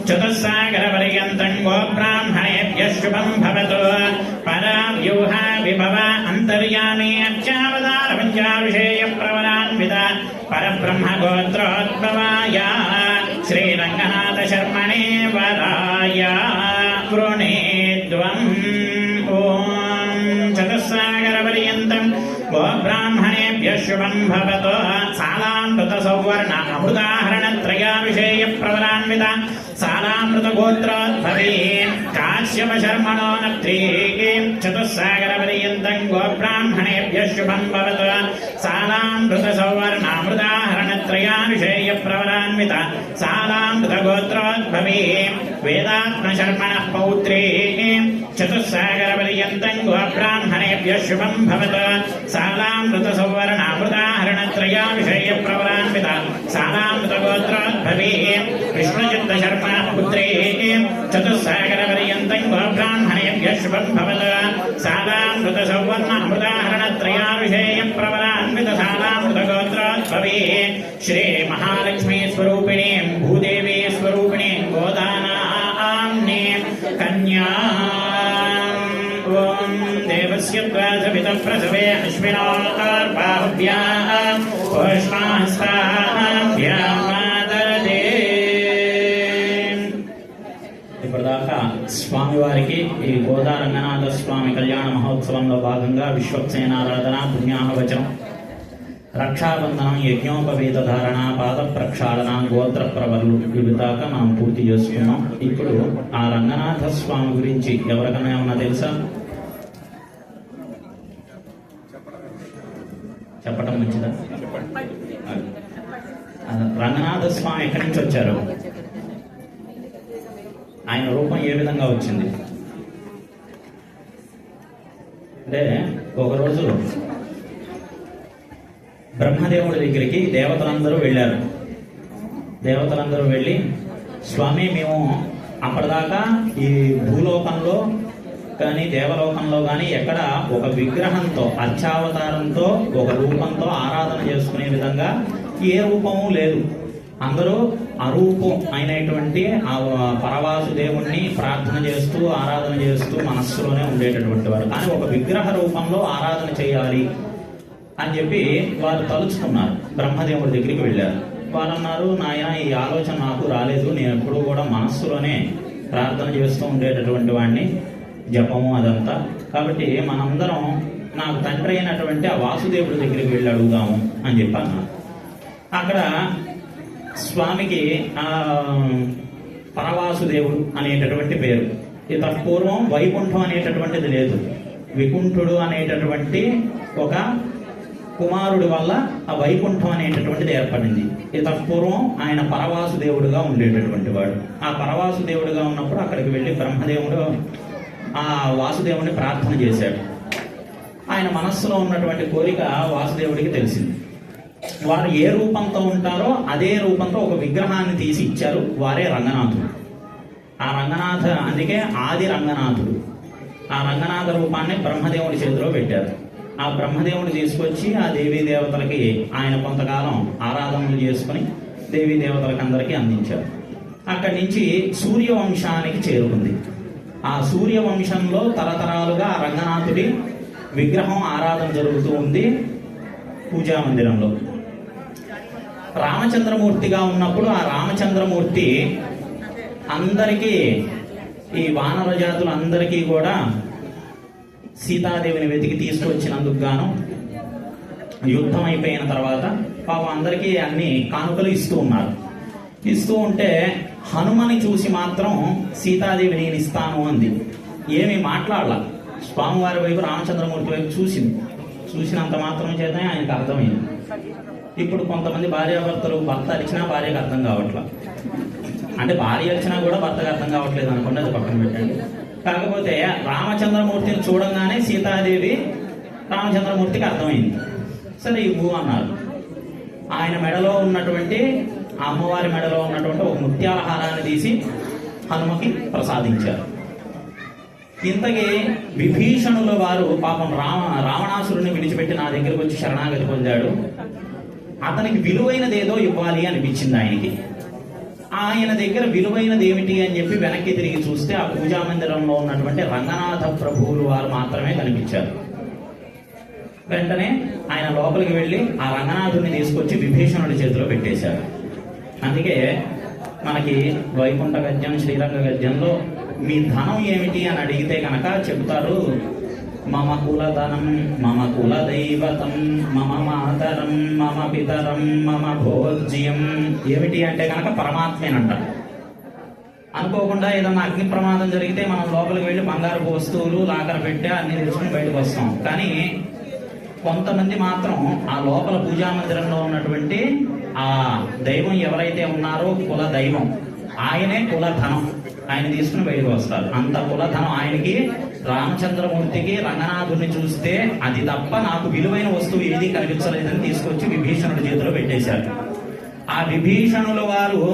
చతుస్సాగరపర్యంతం గోబ్రాహ్మణేభ్యః శుభం భవతు. పరవ్యూహ విభవ అంతర్యామి అర్చావతార పంచావిషేయ ప్రవరాన్విత పరబ్రహ్మ గోత్రోద్భవాయ శ్రీరంగనాథ శర్మణే వరాయ వృణేద్వం. ఓం చతుస్సాగరపర్యంతం గోబ్రాహ్మణేభ్యః శుభం భవతు. సాలామృత సౌవర్ణ అమృతాహరణ త్రయావిషేయ ప్రవరాన్విత సాలామృత గోత్రోద్భవే కాశ్యప శర్మణో నత్రీ చతుస్సాగరపర్యంతం గోబ్రాహ్మణేభ్యః శుభం భవతు. సాలామృత సౌవర్ణ అమృతాహరణ త్రయావిషేయ ప్రవరాన్విత సాలామృత గోత్రోద్భవే వేదాత్మ శర్మణ పౌత్రే చతుస్సాగరపర్యంతం గోబ్రాహ్మణేభ్యః శుభం భవతు. సాలామృత సౌవర్ణ అమృతాహరణ త్రయావిషేయ ప్రవరాన్విత సాలామృత గోత్రోద్భవే విష్ణుచిత్త శర్మణ పుత్రే చతుస్సాగరపర్యంతం గోబ్రాహ్మణేభ్యః శుభం భవతు. సాలామృత సౌవర్ణ అమృతాహరణ త్రయావిషేయ ప్రవరాన్విత సాలామృత గోత్రోద్భవే శ్రీ మహాలక్ష్మీ స్వరూపిణే భూదేవీ స్వరూపిణే గోదానామ్నే కన్యా. ఓం దేవస్య ద్వాదశ ప్రసవే అశ్వినోర్బాహుభ్యాం పుష్పాస్తాభ్యాం మాదదే. ఇప్పటిదాకా స్వామివారికి ఈ గోదా రంగనాథ స్వామి కళ్యాణ మహోత్సవంలో భాగంగా విశ్వక్సేనారాధన పుణ్యాహవచనం రక్షాబంధనం యజ్ఞోపవీత ధారణ పాద ప్రక్షాళన గోత్ర ప్రవర్లు ఇవి దాకా మనం పూర్తి చేసుకున్నాం. ఇప్పుడు ఆ రంగనాథ స్వామి గురించి ఎవరికైనా ఏమన్నా తెలుసా? చెప్పటం మంచిదా? రంగనాథ స్వామి ఎక్కడి నుంచి వచ్చారు? ఆయన రూపం ఏ విధంగా వచ్చింది అంటే, ఒకరోజు బ్రహ్మదేవుడి దగ్గరికి దేవతలందరూ వెళ్ళారు. దేవతలందరూ వెళ్ళి, స్వామి మేము అప్పటిదాకా ఈ భూలోకంలో కానీ దేవలోకంలో కానీ ఎక్కడ ఒక విగ్రహంతో అర్చావతారంతో ఒక రూపంతో ఆరాధన చేసుకునే విధంగా ఏ రూపము లేదు. అందరూ అరూపం అయినటువంటి ఆ పరవాసు దేవుణ్ణి ప్రార్థన చేస్తూ ఆరాధన చేస్తూ మనస్సులోనే ఉండేటటువంటి వారు. కానీ ఒక విగ్రహ రూపంలో ఆరాధన చేయాలి అని చెప్పి వారు తలుచుకున్నారు. బ్రహ్మదేవుడి దగ్గరికి వెళ్ళారు. వారు అన్నారు, నాయన ఈ ఆలోచన నాకు రాలేదు, నేను ఎప్పుడూ కూడా మనస్సులోనే ప్రార్థన చేస్తూ ఉండేటటువంటి వాడిని, జపము అదంతా. కాబట్టి మనందరం నాకు తండ్రి అయినటువంటి ఆ వాసుదేవుడి దగ్గరికి వెళ్ళి అడుగుదాము అని చెప్పి అన్నారు. అక్కడ స్వామికి పరవాసుదేవుడు అనేటటువంటి పేరు. ఇత పూర్వం వైకుంఠం అనేటటువంటిది లేదు. వికుంఠుడు అనేటటువంటి ఒక కుమారుడి వల్ల ఆ వైకుంఠం అనేటటువంటిది ఏర్పడింది. ఇత పూర్వం ఆయన పరవాసుదేవుడుగా ఉండేటటువంటి వాడు. ఆ పరవాసుదేవుడుగా ఉన్నప్పుడు అక్కడికి వెళ్ళి బ్రహ్మదేవుడు ఆ వాసుదేవుడిని ప్రార్థన చేశాడు. ఆయన మనస్సులో ఉన్నటువంటి కోరిక వాసుదేవుడికి తెలిసింది. వారు ఏ రూపంతో ఉంటారో అదే రూపంతో ఒక విగ్రహాన్ని తీసి ఇచ్చారు. వారే రంగనాథుడు. ఆ రంగనాథ అందుకే ఆది రంగనాథుడు. ఆ రంగనాథ రూపాన్ని బ్రహ్మదేవుడి చేతిలో పెట్టారు. ఆ బ్రహ్మదేవుడు తీసుకొచ్చి ఆ దేవీ దేవతలకి ఆయన కొంతకాలం ఆరాధనలు చేసుకుని దేవీ దేవతలకి అందరికీ అందించారు. అక్కడి నుంచి సూర్యవంశానికి చేరుకుంది. ఆ సూర్యవంశంలో తరతరాలుగా ఆ రంగనాథుడి విగ్రహం ఆరాధన జరుగుతూ ఉంది పూజా మందిరంలో. రామచంద్రమూర్తిగా ఉన్నప్పుడు ఆ రామచంద్రమూర్తి అందరికీ, ఈ వానర జాతులందరికీ కూడా సీతాదేవిని వెతికి తీసుకొచ్చినందుకు గాను యుద్ధం అయిపోయిన తర్వాత పాపం అందరికీ అన్ని కానుకలు ఇస్తూ ఉన్నారు. ఇస్తూ ఉంటే హనుమని చూసి మాత్రం సీతాదేవి నేను ఇస్తాను అంది. ఏమీ మాట్లాడాల. స్వామివారి వైపు రామచంద్రమూర్తి వైపు చూసినంత మాత్రం చేత ఆయనకు అర్థమైంది. ఇప్పుడు కొంతమంది భార్యాభర్తలు భర్త అరిచినా భార్యకు అర్థం కావట్లా, అంటే భార్య అరిచినా కూడా భర్తకు అర్థం కావట్లేదు అనుకోండి, అది పక్కన పెట్టండి. కాకపోతే రామచంద్రమూర్తిని చూడంగానే సీతాదేవి రామచంద్రమూర్తికి అర్థమైంది. సరే ఇవ్వు అన్నారు. ఆయన మెడలో ఉన్నటువంటి ఆ అమ్మవారి మెడలో ఉన్నటువంటి ఒక ముత్యాల హారాన్ని తీసి హనుమకి ప్రసాదించారు. ఇంతకీ విభీషణుల వారు పాపం రావణాసురుని విడిచిపెట్టి నా దగ్గరకు వచ్చి శరణాగతి పొందాడు. అతనికి విలువైనది ఏదో ఇవ్వాలి అనిపించింది ఆయనకి. ఆయన దగ్గర విలువైనది ఏమిటి అని చెప్పి వెనక్కి తిరిగి చూస్తే ఆ పూజా మందిరంలో ఉన్నటువంటి రంగనాథ ప్రభువులు వారు మాత్రమే కనిపించారు. వెంటనే ఆయన లోపలికి వెళ్ళి ఆ రంగనాథుడిని తీసుకొచ్చి విభీషణుడి చేతిలో పెట్టేశారు. అందుకే మనకి వైకుంఠ గద్యం, శ్రీరంగ గద్యంలో మీ ధనం ఏమిటి అని అడిగితే కనుక చెబుతారు, మమ కులధనం మమ కులదైవతం మమ మాతరం మమ పితరం మమ భోజ్యం. ఏమిటి అంటే కనుక పరమాత్మేనంట. అనుకోకుండా ఏదన్నా అగ్ని ప్రమాదం జరిగితే మనం లోపలికి వెళ్ళి బంగారు వస్తువులు లాకర పెట్టి అన్ని తెచ్చుకుని బయటకు వస్తాం. కానీ కొంతమంది మాత్రం ఆ లోపల పూజా మందిరంలో ఉన్నటువంటి ఆ దైవం ఎవరైతే ఉన్నారో కుల దైవం, ఆయనే కులధనం, ఆయన తీసుకుని బయటకు వస్తారు. అంత కులధనం ఆయనకి. రామచంద్రమూర్తికి రంగనాథుడిని చూస్తే అది తప్ప నాకు విలువైన వస్తువు ఏది కనిపించలేదని తీసుకొచ్చి విభీషణుడి చేతిలో పెట్టేశారు. ఆ విభీషణుల వారు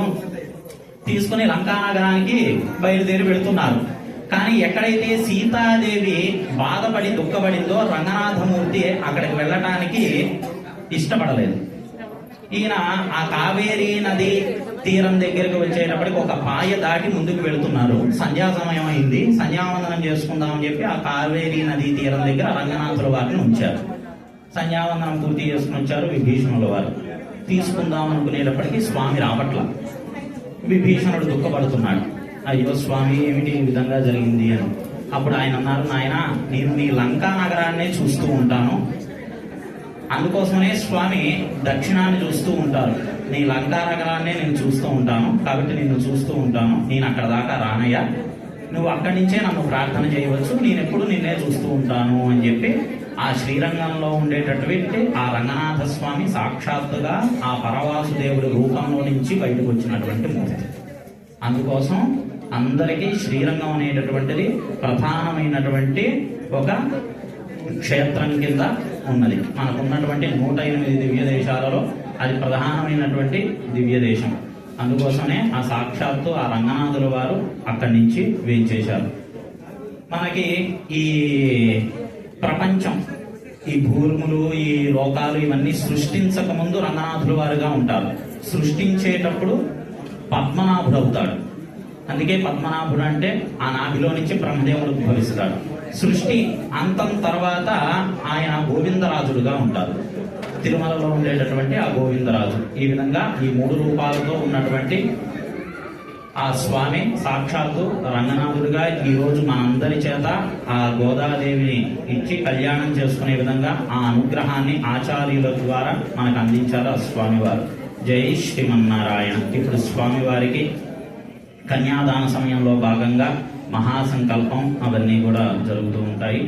తీసుకుని లంకానగరానికి బయలుదేరి వెళుతున్నారు. కానీ ఎక్కడైతే సీతాదేవి బాధపడి దుఃఖపడిందో రంగనాథమూర్తి అక్కడికి వెళ్ళటానికి ఇష్టపడలేదు. ఈయన ఆ కావేరీ నది తీరం దగ్గరికి వచ్చేటప్పటికి ఒక పాయ దాటి ముందుకు వెళుతున్నారు. సంధ్యా సమయం అయింది, సంధ్యావందనం చేసుకుందామని చెప్పి ఆ కావేరీ నది తీరం దగ్గర రంగనాథుల వారిని ఉంచారు. సంధ్యావందనం పూర్తి చేసుకుని వచ్చారు విభీషణుల వారు. తీసుకుందాం అనుకునేటప్పటికీ స్వామి రావట్ల. విభీషణుడు దుఃఖపడుతున్నాడు, అయ్యో స్వామి ఏమిటి ఈ విధంగా జరిగింది అని. అప్పుడు ఆయన అన్నారు, నాయన నేను నీ లంకా నగరాన్నే చూస్తూ ఉంటాను, అందుకోసమనే స్వామి దక్షిణాన్ని చూస్తూ ఉంటారు. నీ లంకా నగరాన్నే నేను చూస్తూ ఉంటాను, కాబట్టి నిన్ను చూస్తూ ఉంటాను. నేను అక్కడ దాకా రానయ్యా, నువ్వు అక్కడి నుంచే నన్ను ప్రార్థన చేయవచ్చు, నేను ఎప్పుడు నిన్నే చూస్తూ ఉంటాను అని చెప్పి ఆ శ్రీరంగంలో ఉండేటటువంటి ఆ రంగనాథ స్వామి సాక్షాత్తుగా ఆ పరవాసుదేవుడి రూపంలో నుంచి బయటకు వచ్చినటువంటి మూర్తి. అందుకోసం అందరికీ శ్రీరంగం అనేటటువంటిది ప్రధానమైనటువంటి ఒక క్షేత్రం కింద ఉన్నది. మనకున్నటువంటి 108 దివ్య దేశాలలో అది ప్రధానమైనటువంటి దివ్య దేశం. అందుకోసమే ఆ సాక్షాత్తు ఆ రంగనాథుల వారు అక్కడి నుంచి వేయించేశారు. మనకి ఈ ప్రపంచం, ఈ భూములు, ఈ లోకాలు ఇవన్నీ సృష్టించక ముందు రంగనాథుల వారుగా ఉంటారు. సృష్టించేటప్పుడు పద్మనాభుడు అవుతాడు. అందుకే పద్మనాభుడు అంటే ఆ నాభిలో నుంచి బ్రహ్మదేవుడు ఉద్భవిస్తాడు. సృష్టి అంతం తర్వాత ఆయన గోవిందరాజుడుగా ఉంటారు. తిరుమలలో ఉండేటటువంటి ఆ గోవిందరాజు. ఈ విధంగా ఈ 3 రూపాలతో ఉన్నటువంటి ఆ స్వామి సాక్షాత్తు రంగనాథుడిగా ఈ రోజు మనందరి చేత ఆ గోదాదేవిని ఇచ్చి కళ్యాణం చేసుకునే విధంగా ఆ అనుగ్రహాన్ని ఆచార్యుల ద్వారా మనకు అందించారు ఆ స్వామివారు. జై శ్రీమన్నారాయణ. ఇప్పుడు స్వామివారికి కన్యాదాన సమయంలో భాగంగా మహాసంకల్పం అవన్నీ కూడా జరుగుతూ ఉంటాయి.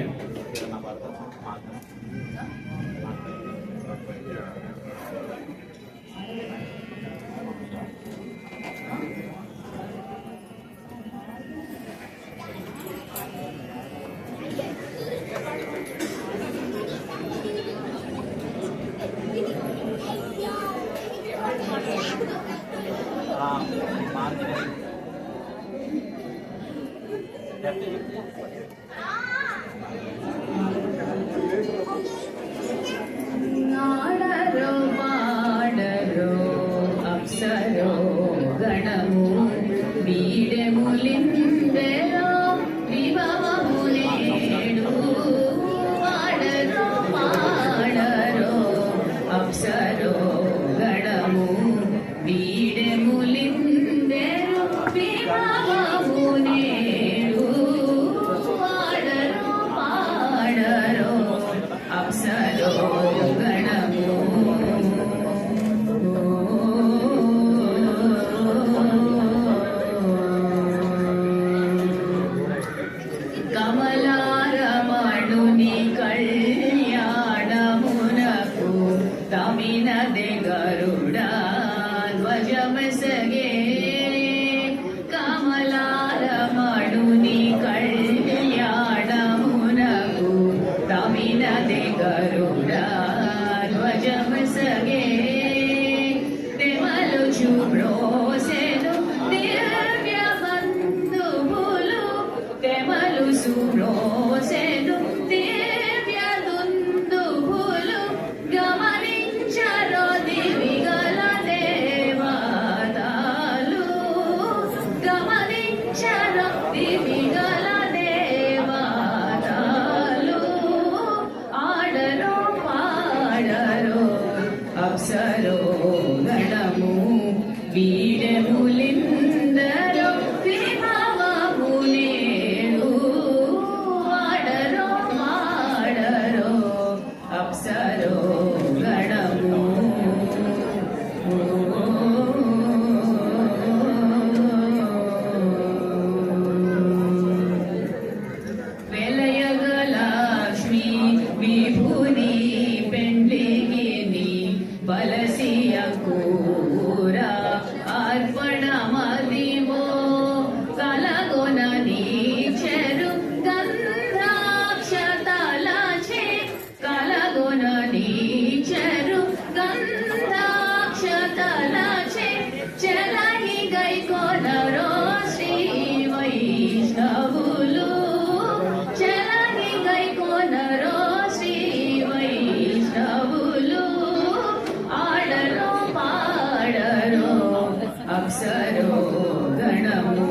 నాడరో పాడరో అప్సరో గణము వీడెములిందెరో విభవమునేడు. వాడరో పాడరో అప్సరో గణము వీడెములిందెరో విభవమునేడు. ಕವಿನದೆ ಗರುಡ ಧ್ವಜಮಸಗೆ ಕಮಲಾರ ಮಡುನಿ ಕಲ್ಯಾಣమునకు ಕವಿನದೆ ಗರುಡ ಧ್ವಜಮಸಗೆ తెమలు శుభ్రోసెను దివ్య బంధువులు తెమలు శుభ్రోసెను దివ్య దుందువులు గమనించరో దివిగల దేవతలు గమనించరో దివిగల దేవతలు ఆడరో పాడరో అప్సరో గణము వీరములిందరో విభవమునేడు ఆడరో పాడరో అప్సరో గణము వెలయగలక్ష్మి విభుని పెండ్లిగిని బలసియ కూర అర్పణమదివో కలగొన నీచెరు గంధాక్షతలచే కలగొన నీచెరు గంధాక్షతలచే చెలగి గైకొనరో శ్రీ వైష్ణవులు చెలగి గైకొనరో శ్రీ వైష్ణవులు ఆడరో పాడరో అప్సరో గణము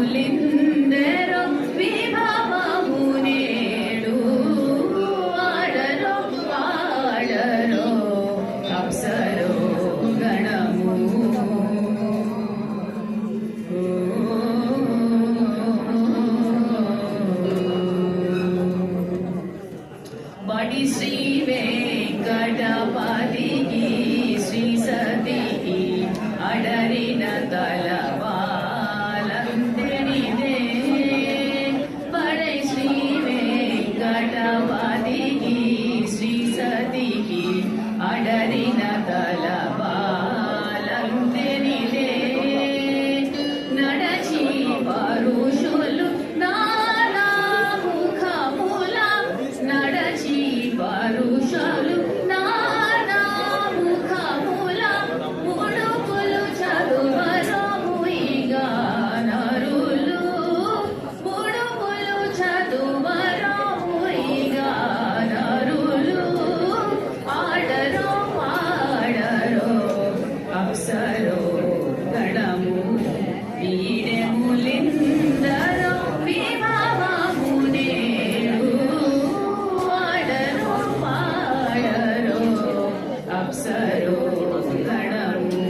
వీరములిందరో విభవమునేడు ఆడరో పాడరో అప్సరో గణము బడి శ్రీ వెంకటపతికి శ్రీ సతికి అడరిన తలవాలందరిదే బడి శ్రీ వెంకటపతికి శ్రీ సతికి అడరిన తలవాలందరిదే నడచి పరుషులు నానా ముఖముల నడచి పరుషులు నానా ముఖముల ముడుపులు చదువరో ముయిగా నరులు ముడుపులు చదువరో ముయిగా నరులు ఆడరో పాడరో అప్సరో గణము వీరములిందరో విభవమునేడు ఆడరో పాడరో అప్సరో గణము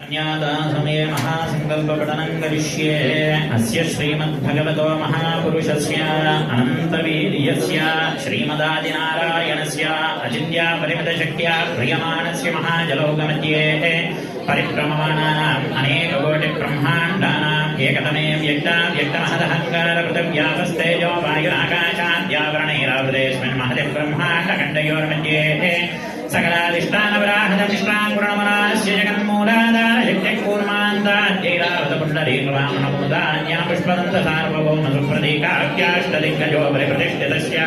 अन्यादा समये महासङ्कल्पपठनं करिष्ये अस्य श्रीमद्भगवतो महापुरुषस्य अनन्तवीर्यस्य श्रीमदादिनारायणस्य अचिन्त्यापरिमितशक्त्या क्रियमाणस्य महाजलोकमध्ये परिभ्रममाणानाम् अनेककोटिब्रह्माण्डानाम् एकतमे व्यक्ताव्यक्तमहदहङ्कारपृथिव्यापस्तेजो वायुराकाशाद्यावरणैरावृतेऽस्मिन् महति ब्रह्माण्डखण्डयोर्मध्ये सकलादिष्टानवराहदमिष्टाङ्गुणमनास्य जगन्मूलाधारहित्यक्कूर्मान्ताद्यैरावतपुण्डरीकवामनमुदान्यपुष्पदन्तसार्वभौमसुप्रतीकाख्याष्टदिग्गजो परिप्रतिष्ठितस्य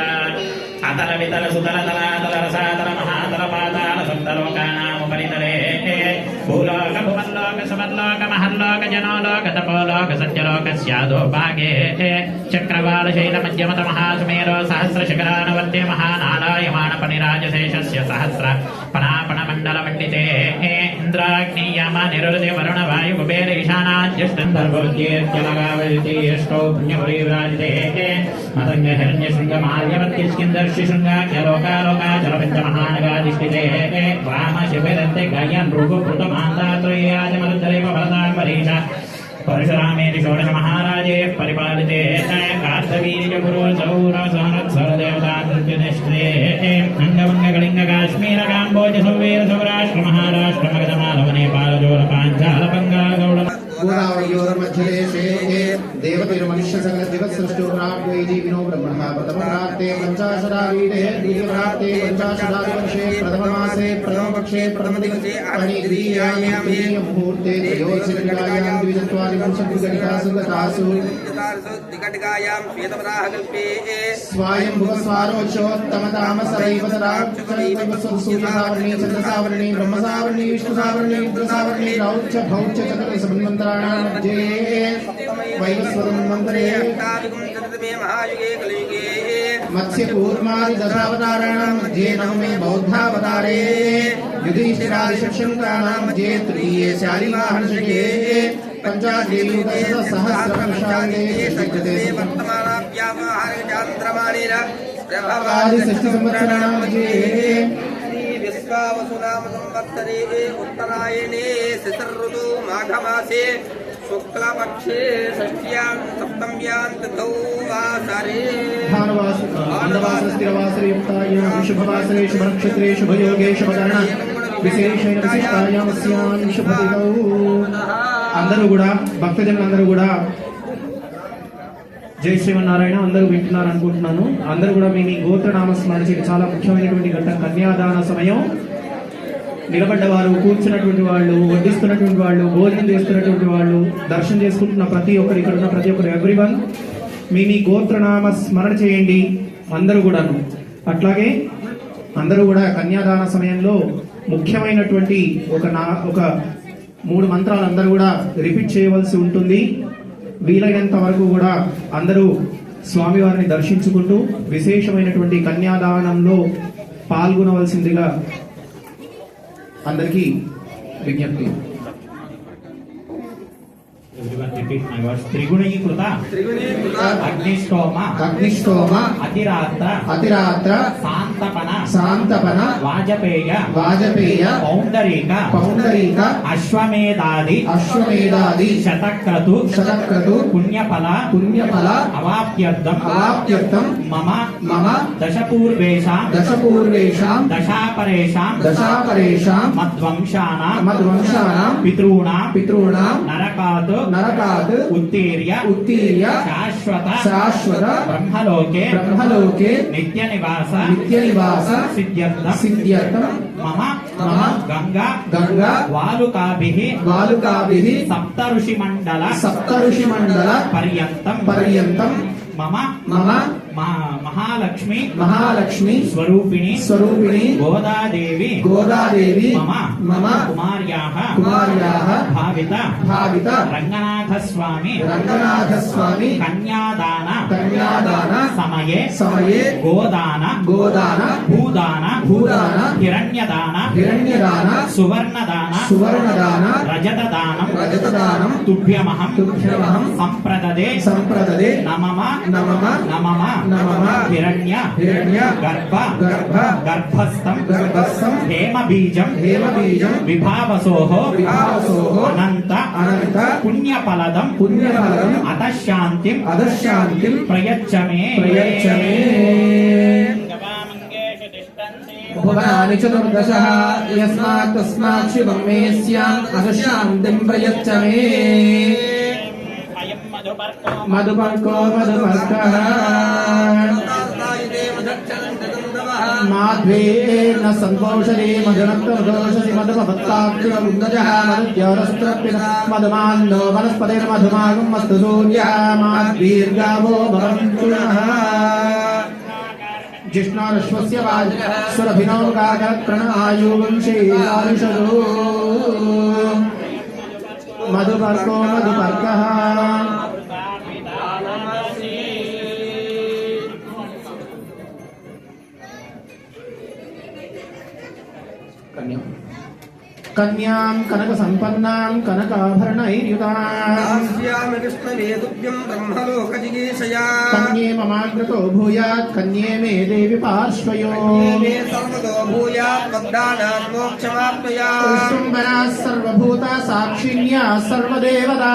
अतलवितलसुतलतलातलरसातलमहातलपातालसप्तलोकानामुपरितले भूलोक भुवल्लोक सुवर्लोक महल्लोक जनोलोक तपोलोक सत्यलोकस्यादो भागे चक्रवालशैलमध्यमत महासुमेरो सहस्रशिखरानवर्ते महानालायमानपनिराजशेषस्य सहस्र पणापणमण्डलमण्डिते इन्द्राग्नियम निरुदे वरुण वायु कुबेर ईशानाद्यष्टन्धर्भोज्येत्यलगावलिते अष्टौ पुण्यपुरीविराजिते मतङ्ग हिरण्यशृङ्गमाल्यवत्यस्किन्दर्षि शृङ्गाख्यलोकालोकाचलपञ्चमहानगाधिष्ठिते वामशिबिरन्ते गायन् भृगुपृतमान्दात्रय्यादिमरुद्धरेव भरताम्बरीश परशुरामेति षोडश महाराजे परिपालिते कार्तवीर्य गुरु सौरसहनत्सरदेवतानिष्ठे अंगवंगकलिंग काश्मीर काम्बोज सौवीर सौराष्ट्र महाराष्ट्र मगधमालव नेपाल जोल पांचाल बंगाल गौड़ सकल जगत सृष्टि प्राप्ते जीविनो ब्रह्मणः प्रथम प्राप्ते पंचाशदावीरे द्वितीय प्राप्ते पंचाशदादिवर्षे प्रथम मासे प्रथम पक्षे प्रथम दिवसे द्वितीयायां मुहूर्ते त्रयोदशदिनायां द्विचत्वारिंशत्कटिकासु गतासु दिकटिकायां श्वेतवराहकल्पे स्वायंभुवस्वारोच्योत्तमतामसरैवतराक्षरैवस्वसूर्यसावर्णी चन्द्रसावर्णी ब्रह्मसावर्णी विष्णुसावर्णी रुद्रसावर्णी रौच्च भौच्च चतुर्दशमन्वन्तराणां मध्ये वैवस्वतं मन्त्रे अष्टाविंशतितमे महायुगे कलियुगे मत्स्यकूर्मादि दशावताराणां मध्ये नवमे बौद्धावतारे युधिष्ठिरादिषट्शङ्कानां मध्ये तृतीये शालिवाहनशके पंचादेवीसहस्रवर्षाङ्गे सज्जते वर्तमानाभ्यामाहारचान्द्रमाणेन षष्टिसंवत्सराणां मध्ये विश्वावसुनाम संवत्सरे उत्तरायणे शिशिरऋतु माघमासे शुक्लपक्षे षष्ठ्यां सप्तम्यां तिथौ वासरे भानुवासरे युक्तायां शुभवासरे शुभनक्षत्रे शुभयोगे शुभकरण विशेषेण विशिष्टायां अस्यां शुभतिथौ అందరూ కూడా భక్తజనులందరూ కూడా జై శ్రీమన్నారాయణ అందరూ వింటున్నారు అనుకుంటున్నాను. అందరూ కూడా మీ గోత్రనామ స్మరణ చేయడం చాలా ముఖ్యమైనటువంటి ఘట్టం. కన్యాదాన సమయం. నిలబడ్డ వారు, కూర్చున్నటువంటి వాళ్ళు, వడ్డిస్తున్నటువంటి వాళ్ళు, భోజనం చేస్తున్నటువంటి వాళ్ళు, దర్శనం చేసుకుంటున్న ప్రతి ఒక్కరు, ఇక్కడ ఉన్న ప్రతి ఒక్కరు, ఎవ్రీవన్ మీ గోత్రనామ స్మరణ చేయండి అందరూ కూడాను. అట్లాగే అందరూ కూడా కన్యాదాన సమయంలో ముఖ్యమైనటువంటి ఒక 3 మంత్రాలు అందరూ కూడా రిపీట్ చేయవలసి ఉంటుంది. వీలైనంత వరకు కూడా అందరూ స్వామివారిని దర్శించుకుంటూ విశేషమైనటువంటి కన్యాదానంలో పాల్గొనవలసిందిగా అందరికీ విజ్ఞప్తి. త్రిగుణీకృత అగ్నిష్టోమ అతిరాత్ర శాంతపన వాజపేయ పౌండరీక అశ్వమేధాది శతక్రతు పుణ్యఫల అవాప్యర్థం మమ దశపూర్వేషాం దశాపరేషాం మద్వంశానాం పితॄణాం నరకాత్ ఉత్తీర్య శాశ్వత బ్రహ్మలోకే నిత్య నివాస సిద్ధ్యర్థం మమ గంగా వాలుకాభిః సప్త ఋషి మండల పర్యంతం మమ మహాలక్ష్మి స్వరూపిణి గోదాదేవి మమ కుమార్యాః భావిత రంగనాథ స్వామి కన్యాదాన సమయే గోదాన భూదాన హిరణ్యదాన సువర్ణదాన రజతదానం తుభ్యమహం సంప్రదదే నమమ హిరణ్య గర్భస్థం హేమబీజం విభావసోః అనంత పుణ్యఫలదం అతశాంతిం ప్రయచ్చమే భువనాని చతుర్దశః యస్మాత్ తస్మాత్ శివం మే స్యాం అతశాంతిం ప్రయచ్చమే మధుపర్కో మధుపర్కః మాధ్వేన సంతోషరే మధునక్తోషరి మధుపత్తాక్షురముందజః మధుద్యోరస్త్రపిన మధుమాన్నో వనస్పతిర్మధుమాగం మస్తు సూర్యః మాద్వీర్గావో భవంతు నః జిష్ణోరశ్వస్య వాజః సురభినో కాకరత్రణ ఆయువంశే ఆయుషదో మధుపర్కో మధుపర్కః కన్యాం కనక సంపన్నాం కనకాభరణైర్యుతాం కన్యే మమాగ్రతో భూయాత్ కన్యే మే దేవి పార్శ్వయో విశ్వంబరాः సర్వభూత సాక్షిణ్యా సర్వదేవతా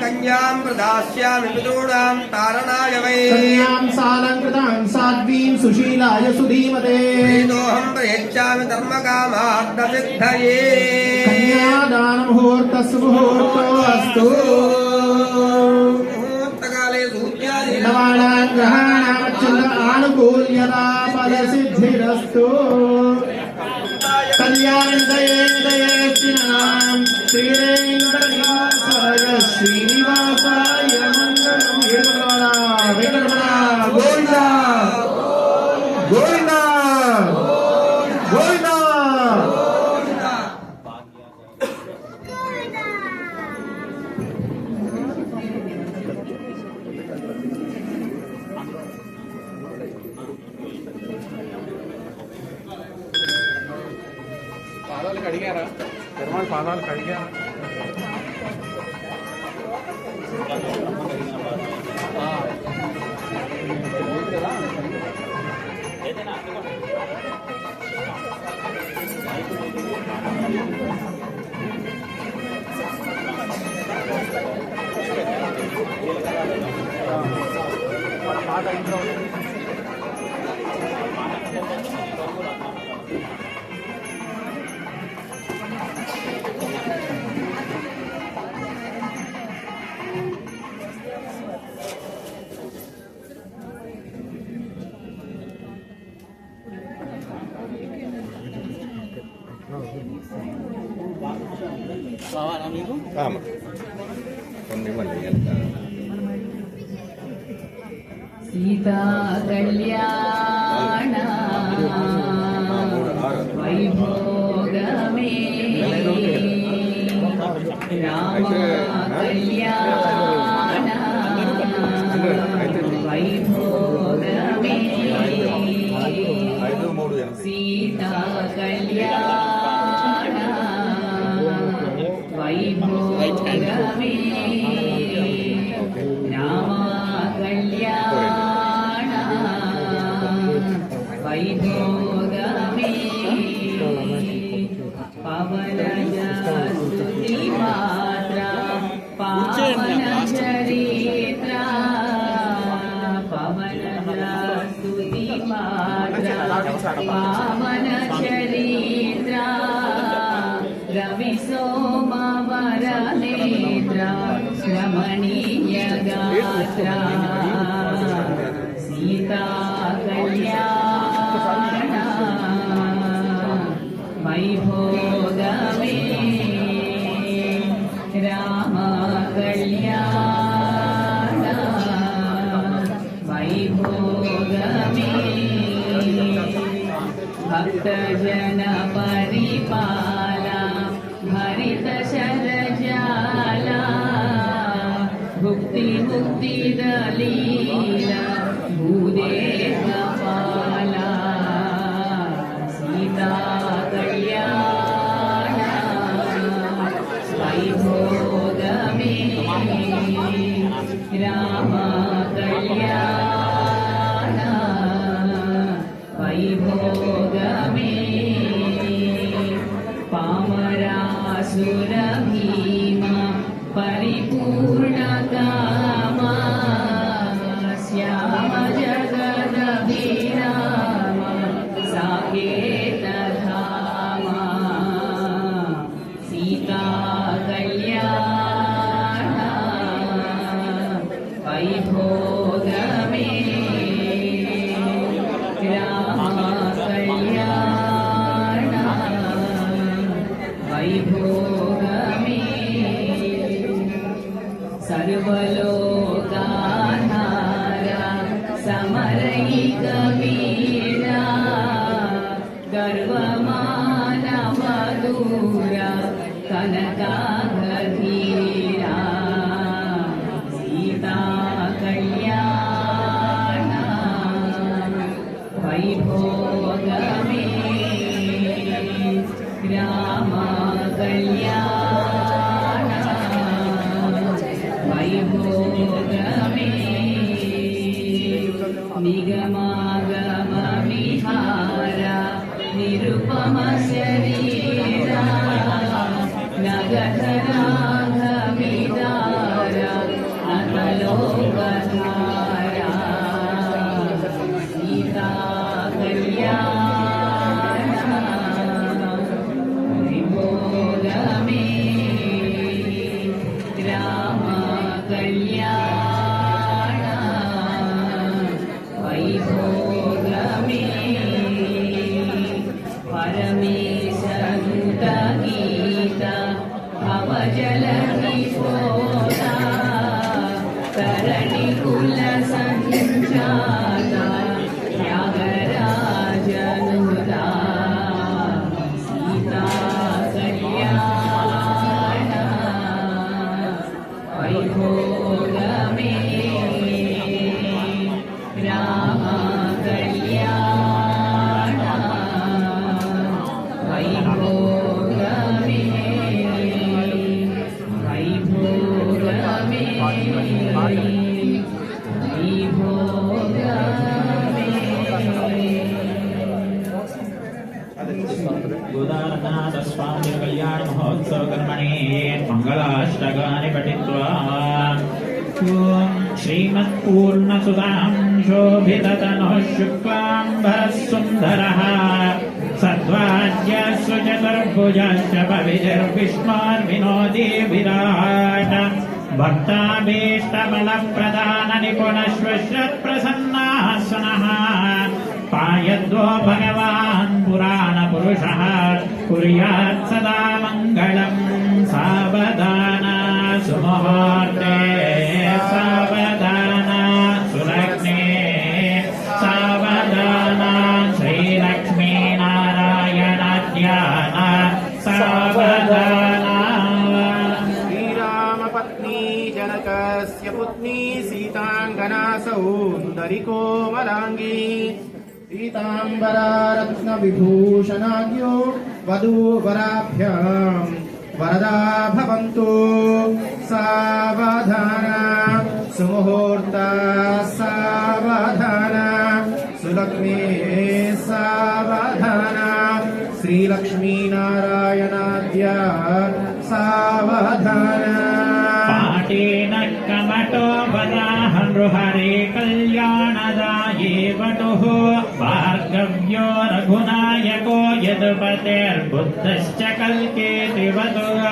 కన్యాం ప్రదాస్యామి పితॄణాం తారణాయ వై కన్యాం సాలంకృతాం సాధ్వీం సుశీలాయ సుధీమతే వేదోహం ప్రయచ్చామి ధర్మకామార్థసిద్ధయే కన్యాదాన ముహూర్తస్సు ముహూర్తో అస్తు ముహూర్తకాలే నవానాం గ్రహాణామత్యున్న ఆనుకూల్యతా ఫలసిద్ధిరస్తు కళ్యాణదయేదయేస్తినాం శ్రీరేంద్రనివాసాయ శ్రీనివాసాయ మంగళం. వెంకటరమణ గోవింద గోవింద గోవింద. పాదాలు కడిగారా? పెరుమాళ్ పాదాలు కడిగారా? పాట ఇంట్లో కావాలా మీకు? సీతా కళ్యాణ వైభోగమే రామ కళ్యాణ వైభోగమే సీతా కళ్యాణ వైభోగమే రామ కళ్యాణ వైభోగమే పవనజ స్తుతి మాత్ర పావన చరిత్ర పవనజ స్తుతి మాత్ర పావన చరిత్ర రవి సోమవర నేత్ర రమణీయ గాత్ర సీతా కళ్యాణ వైభోగమే రామ కళ్యాణ వైభోగమే భక్తజన పరిపాల హరిత శరజాల భుక్తి ముక్తి దలీల భూదేవ పాల సీతా కళ్యాణ వైభోగమే రామ కళ్యాణ వైభోగమే పామరాసుర భీమ పరిపూర్ణ కామ శ్యామ జగదభిరామ సాకేత ధామ సీతా కళ్యాణ వైభోగమే రామ కళ్యాణ వైభోగమే సర్వలోకాధార సమరైక వీర గర్వమానవదూర కనకాధీర సీతా కళ్యాణ వైభోగమే రామ కళ్యాణ వైభోగమే నిగమాగమ విహార నిరుపమ శరీర నగధరాఘవిదార అతలోకధార సీతా కళ్యాణ వైభోగమే రామ కళ్యాణ जलनिपोता तरणिकुलसञ्जाता त्यागराजनुदा सीता कल्याण वैभोगमे राम कल्याण वैभोगमे वैभोगमे गोदाननाथ स्वामी कल्याण महोत्सव कर्मणि मंगलाष्टकानि पठित्वा ओम श्रीमत्पूर्णसुतां शोभिततनुः शुक्लाम्बरः सुन्दरः सद्वाज्य सुचतुर्भुजश्च भविर्विष्णोर्विनोदी विराट भक्ताभीष्टबलप्रदान निपुणश्वश्रत्प्रसन्नासनः पायद्वो भगवान् पुराणपुरुषः कुर्यात् सदा मङ्गलम् सावधान सुमुहूर्ते सावधान सुलग्ने सावधान श्रीलक्ष्मीनारायणाध्यान सावधान श्रीरामपत्नी जनकस्य पुत्री सीताङ्गनासौ सुन्दरिकोमलाङ्गी पीताम्बररत्नविभूषणाद्यो वधूवराभ्याम् वरदा भवन्तु सावधान सुमुहूर्ता सावधान सुलग्ने सावधान श्रीलक्ष्मीनारायणाद्या सावधान पाटेन कमटो वराहनृहरे कल्याणदाये वटुः भार्गव्यो रघुनायको यदुपतेर्बुद्धश्च कल्केति वधुः